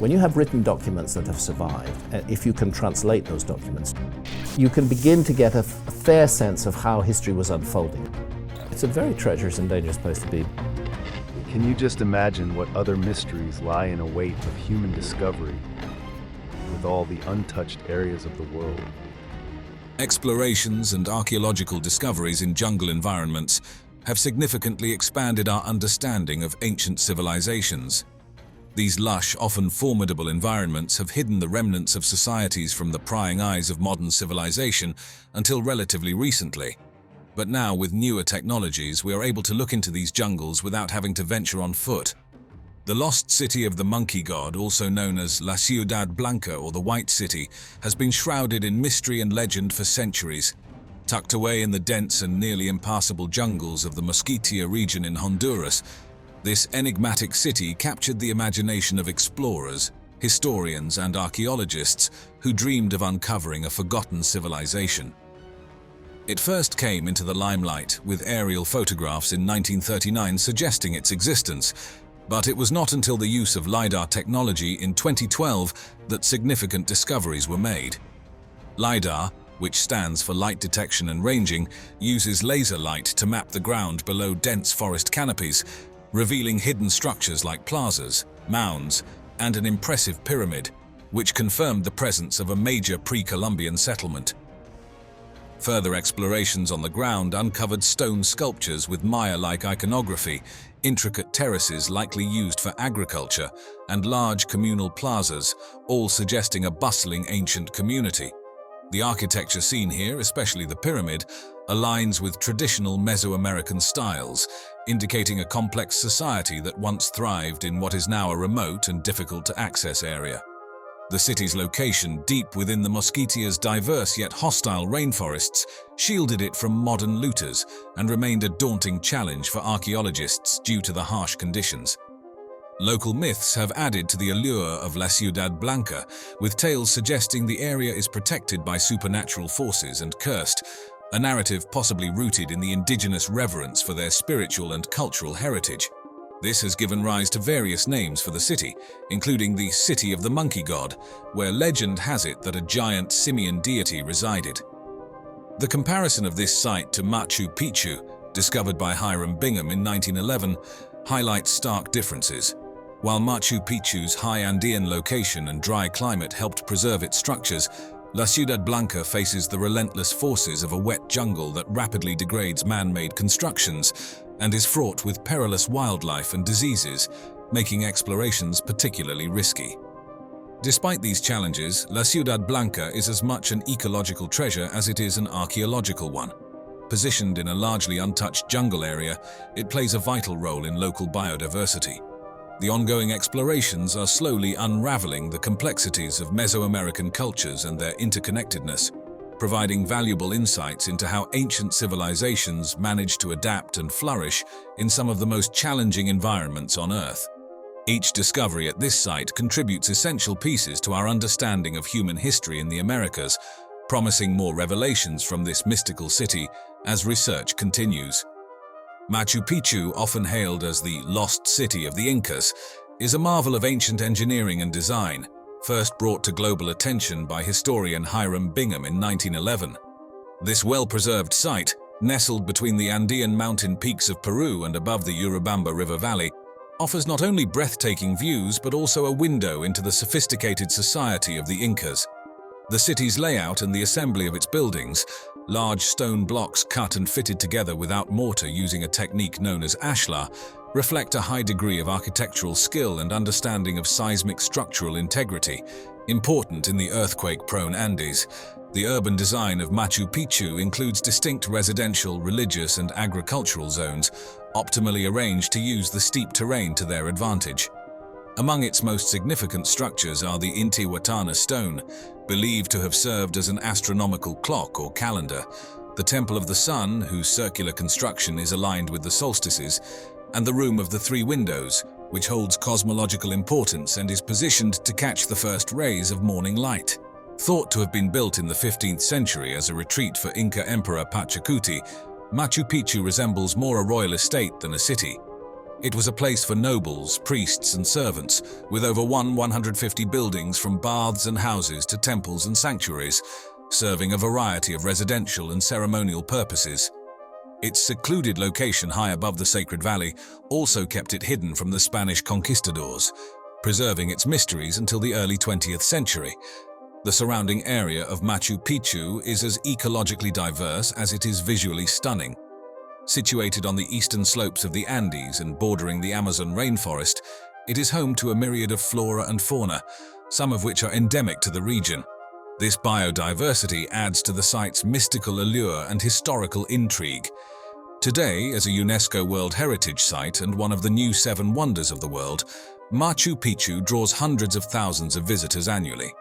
[SPEAKER 9] When you have written documents that have survived, if you can translate those documents, you can begin to get a fair sense of how history was unfolding. It's a very treacherous and dangerous place to be.
[SPEAKER 8] Can you just imagine what other mysteries lie in await of human discovery with all the untouched areas of the world?
[SPEAKER 3] Explorations and archaeological discoveries in jungle environments have significantly expanded our understanding of ancient civilizations. These lush, often formidable environments have hidden the remnants of societies from the prying eyes of modern civilization until relatively recently. But now, with newer technologies, we are able to look into these jungles without having to venture on foot. The lost city of the monkey god, also known as La Ciudad Blanca or the White City, has been shrouded in mystery and legend for centuries. Tucked away in the dense and nearly impassable jungles of the Mosquitia region in Honduras, this enigmatic city captured the imagination of explorers, historians, and archaeologists who dreamed of uncovering a forgotten civilization. It first came into the limelight with aerial photographs in 1939 suggesting its existence, but it was not until the use of LiDAR technology in 2012 that significant discoveries were made. LiDAR, which stands for Light Detection and Ranging, uses laser light to map the ground below dense forest canopies, revealing hidden structures like plazas, mounds, and an impressive pyramid, which confirmed the presence of a major pre-Columbian settlement. Further explorations on the ground uncovered stone sculptures with Maya-like iconography, intricate terraces likely used for agriculture, and large communal plazas, all suggesting a bustling ancient community. The architecture seen here, especially the pyramid, aligns with traditional Mesoamerican styles, indicating a complex society that once thrived in what is now a remote and difficult-to-access area. The city's location, deep within the Mosquitia's diverse yet hostile rainforests, shielded it from modern looters and remained a daunting challenge for archaeologists due to the harsh conditions. Local myths have added to the allure of La Ciudad Blanca, with tales suggesting the area is protected by supernatural forces and cursed, a narrative possibly rooted in the indigenous reverence for their spiritual and cultural heritage. This has given rise to various names for the city, including the City of the Monkey God, where legend has it that a giant simian deity resided. The comparison of this site to Machu Picchu, discovered by Hiram Bingham in 1911, highlights stark differences. While Machu Picchu's high Andean location and dry climate helped preserve its structures, La Ciudad Blanca faces the relentless forces of a wet jungle that rapidly degrades man-made constructions and is fraught with perilous wildlife and diseases, making explorations particularly risky. Despite these challenges, La Ciudad Blanca is as much an ecological treasure as it is an archaeological one. Positioned in a largely untouched jungle area, it plays a vital role in local biodiversity. The ongoing explorations are slowly unraveling the complexities of Mesoamerican cultures and their interconnectedness, providing valuable insights into how ancient civilizations managed to adapt and flourish in some of the most challenging environments on Earth. Each discovery at this site contributes essential pieces to our understanding of human history in the Americas, promising more revelations from this mystical city as research continues. Machu Picchu, often hailed as the lost city of the Incas, is a marvel of ancient engineering and design, first brought to global attention by historian Hiram Bingham in 1911. This well-preserved site, nestled between the Andean mountain peaks of Peru and above the Urubamba River Valley, offers not only breathtaking views but also a window into the sophisticated society of the Incas. The city's layout and the assembly of its buildings, large stone blocks cut and fitted together without mortar using a technique known as ashlar, reflect a high degree of architectural skill and understanding of seismic structural integrity, important in the earthquake-prone Andes. The urban design of Machu Picchu includes distinct residential, religious, and agricultural zones, optimally arranged to use the steep terrain to their advantage. Among its most significant structures are the Intihuatana stone, believed to have served as an astronomical clock or calendar, the Temple of the Sun, whose circular construction is aligned with the solstices, and the Room of the Three Windows, which holds cosmological importance and is positioned to catch the first rays of morning light. Thought to have been built in the 15th century as a retreat for Inca Emperor Pachacuti, Machu Picchu resembles more a royal estate than a city. It was a place for nobles, priests, and servants, with over 150 buildings from baths and houses to temples and sanctuaries, serving a variety of residential and ceremonial purposes. Its secluded location high above the Sacred Valley also kept it hidden from the Spanish conquistadors, preserving its mysteries until the early 20th century. The surrounding area of Machu Picchu is as ecologically diverse as it is visually stunning. Situated on the eastern slopes of the Andes and bordering the Amazon rainforest, it is home to a myriad of flora and fauna, some of which are endemic to the region. This biodiversity adds to the site's mystical allure and historical intrigue. Today, as a UNESCO World Heritage Site and one of the new 7 wonders of the world, Machu Picchu draws hundreds of thousands of visitors annually.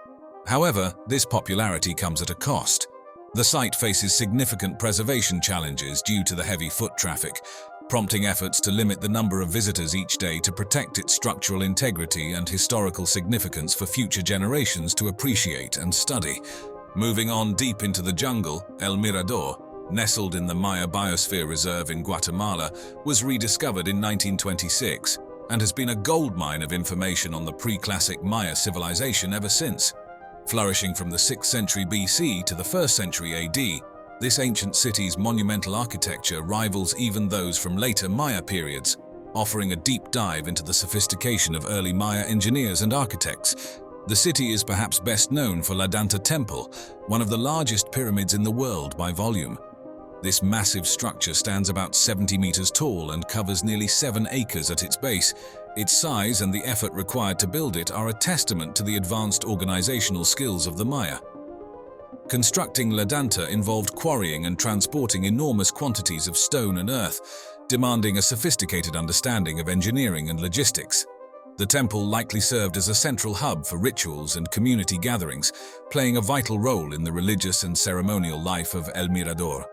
[SPEAKER 3] However, this popularity comes at a cost. The site faces significant preservation challenges due to the heavy foot traffic, prompting efforts to limit the number of visitors each day to protect its structural integrity and historical significance for future generations to appreciate and study. Moving on deep into the jungle, El Mirador, nestled in the Maya Biosphere Reserve in Guatemala, was rediscovered in 1926 and has been a goldmine of information on the pre-classic Maya civilization ever since. Flourishing from the 6th century BC to the 1st century AD, this ancient city's monumental architecture rivals even those from later Maya periods, offering a deep dive into the sophistication of early Maya engineers and architects. The city is perhaps best known for La Danta Temple, one of the largest pyramids in the world by volume. This massive structure stands about 70 meters tall and covers nearly 7 acres at its base. Its size and the effort required to build it are a testament to the advanced organizational skills of the Maya. Constructing La Danta involved quarrying and transporting enormous quantities of stone and earth, demanding a sophisticated understanding of engineering and logistics. The temple likely served as a central hub for rituals and community gatherings, playing a vital role in the religious and ceremonial life of El Mirador.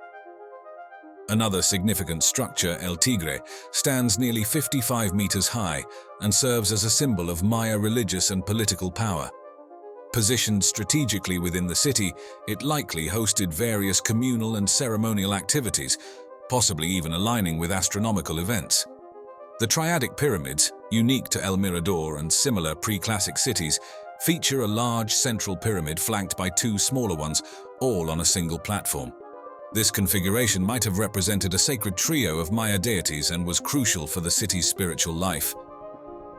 [SPEAKER 3] Another significant structure, El Tigre, stands nearly 55 meters high and serves as a symbol of Maya religious and political power. Positioned strategically within the city, it likely hosted various communal and ceremonial activities, possibly even aligning with astronomical events. The Triadic Pyramids, unique to El Mirador and similar pre-classic cities, feature a large central pyramid flanked by 2 smaller ones, all on a single platform. This configuration might have represented a sacred trio of Maya deities and was crucial for the city's spiritual life.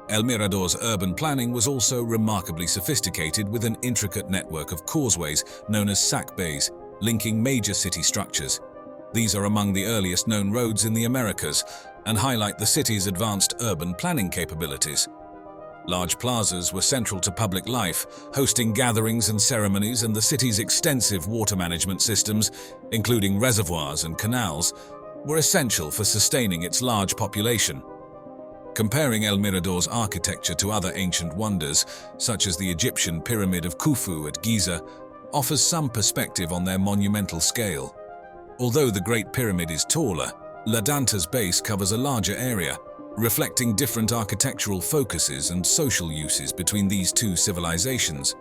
[SPEAKER 3] El Mirador's urban planning was also remarkably sophisticated, with an intricate network of causeways known as sack bays, linking major city structures. These are among the earliest known roads in the Americas and highlight the city's advanced urban planning capabilities. Large plazas were central to public life, hosting gatherings and ceremonies, and the city's extensive water management systems, including reservoirs and canals, were essential for sustaining its large population. Comparing El Mirador's architecture to other ancient wonders, such as the Egyptian Pyramid of Khufu at Giza, offers some perspective on their monumental scale. Although the Great Pyramid is taller, La Danta's base covers a larger area, reflecting different architectural focuses and social uses between these 2 civilizations.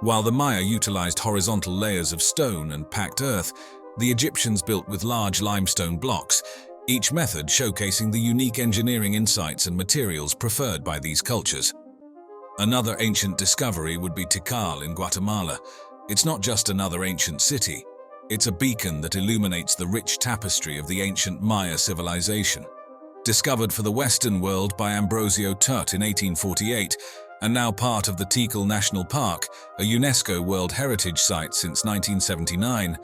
[SPEAKER 3] While the Maya utilized horizontal layers of stone and packed earth, the Egyptians built with large limestone blocks, each method showcasing the unique engineering insights and materials preferred by these cultures. Another ancient discovery would be Tikal in Guatemala. It's not just another ancient city, it's a beacon that illuminates the rich tapestry of the ancient Maya civilization. Discovered for the Western world by Ambrosio Tutt in 1848, and now part of the Tikal National Park, a UNESCO World Heritage Site since 1979,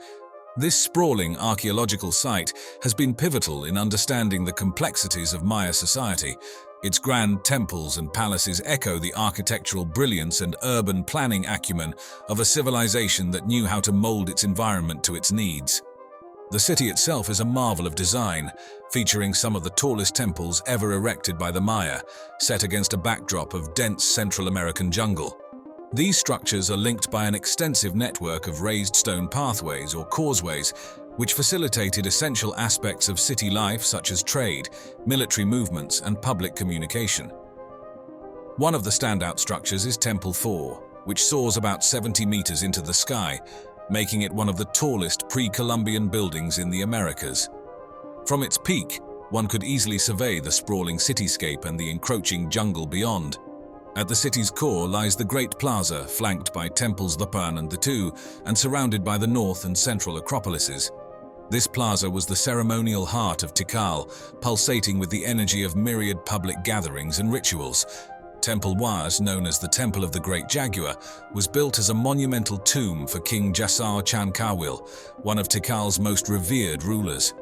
[SPEAKER 3] this sprawling archaeological site has been pivotal in understanding the complexities of Maya society. Its grand temples and palaces echo the architectural brilliance and urban planning acumen of a civilization that knew how to mold its environment to its needs. The city itself is a marvel of design, featuring some of the tallest temples ever erected by the Maya, set against a backdrop of dense Central American jungle. These structures are linked by an extensive network of raised stone pathways or causeways, which facilitated essential aspects of city life such as trade, military movements, and public communication. One of the standout structures is Temple 4, which soars about 70 meters into the sky, making it one of the tallest pre-Columbian buildings in the Americas. From its peak, one could easily survey the sprawling cityscape and the encroaching jungle beyond. At the city's core lies the Great Plaza, flanked by temples the Pan and the Tu, and surrounded by the north and central acropolises. This plaza was the ceremonial heart of Tikal, pulsating with the energy of myriad public gatherings and rituals. Temple Waz, known as the Temple of the Great Jaguar, was built as a monumental tomb for King Jasar Chankawil, one of Tikal's most revered rulers.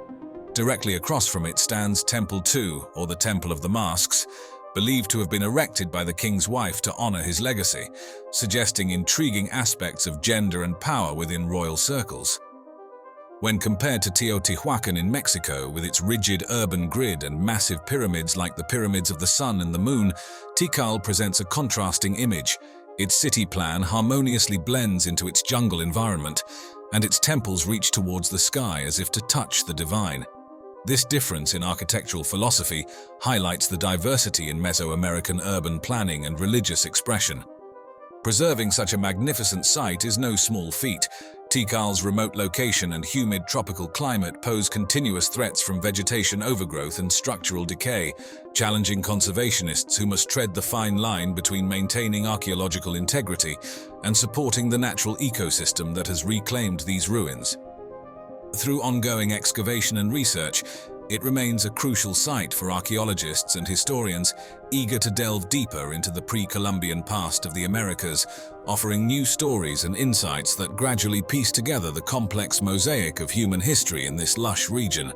[SPEAKER 3] Directly across from it stands Temple 2, or the Temple of the Masks, believed to have been erected by the king's wife to honor his legacy, suggesting intriguing aspects of gender and power within royal circles. When compared to Teotihuacan in Mexico, with its rigid urban grid and massive pyramids like the pyramids of the Sun and the Moon, Tikal presents a contrasting image. Its city plan harmoniously blends into its jungle environment, and its temples reach towards the sky as if to touch the divine. This difference in architectural philosophy highlights the diversity in Mesoamerican urban planning and religious expression. Preserving such a magnificent site is no small feat. Tikal's remote location and humid tropical climate pose continuous threats from vegetation overgrowth and structural decay, challenging conservationists who must tread the fine line between maintaining archaeological integrity and supporting the natural ecosystem that has reclaimed these ruins. Through ongoing excavation and research, it remains a crucial site for archaeologists and historians eager to delve deeper into the pre-Columbian past of the Americas, offering new stories and insights that gradually piece together the complex mosaic of human history in this lush region.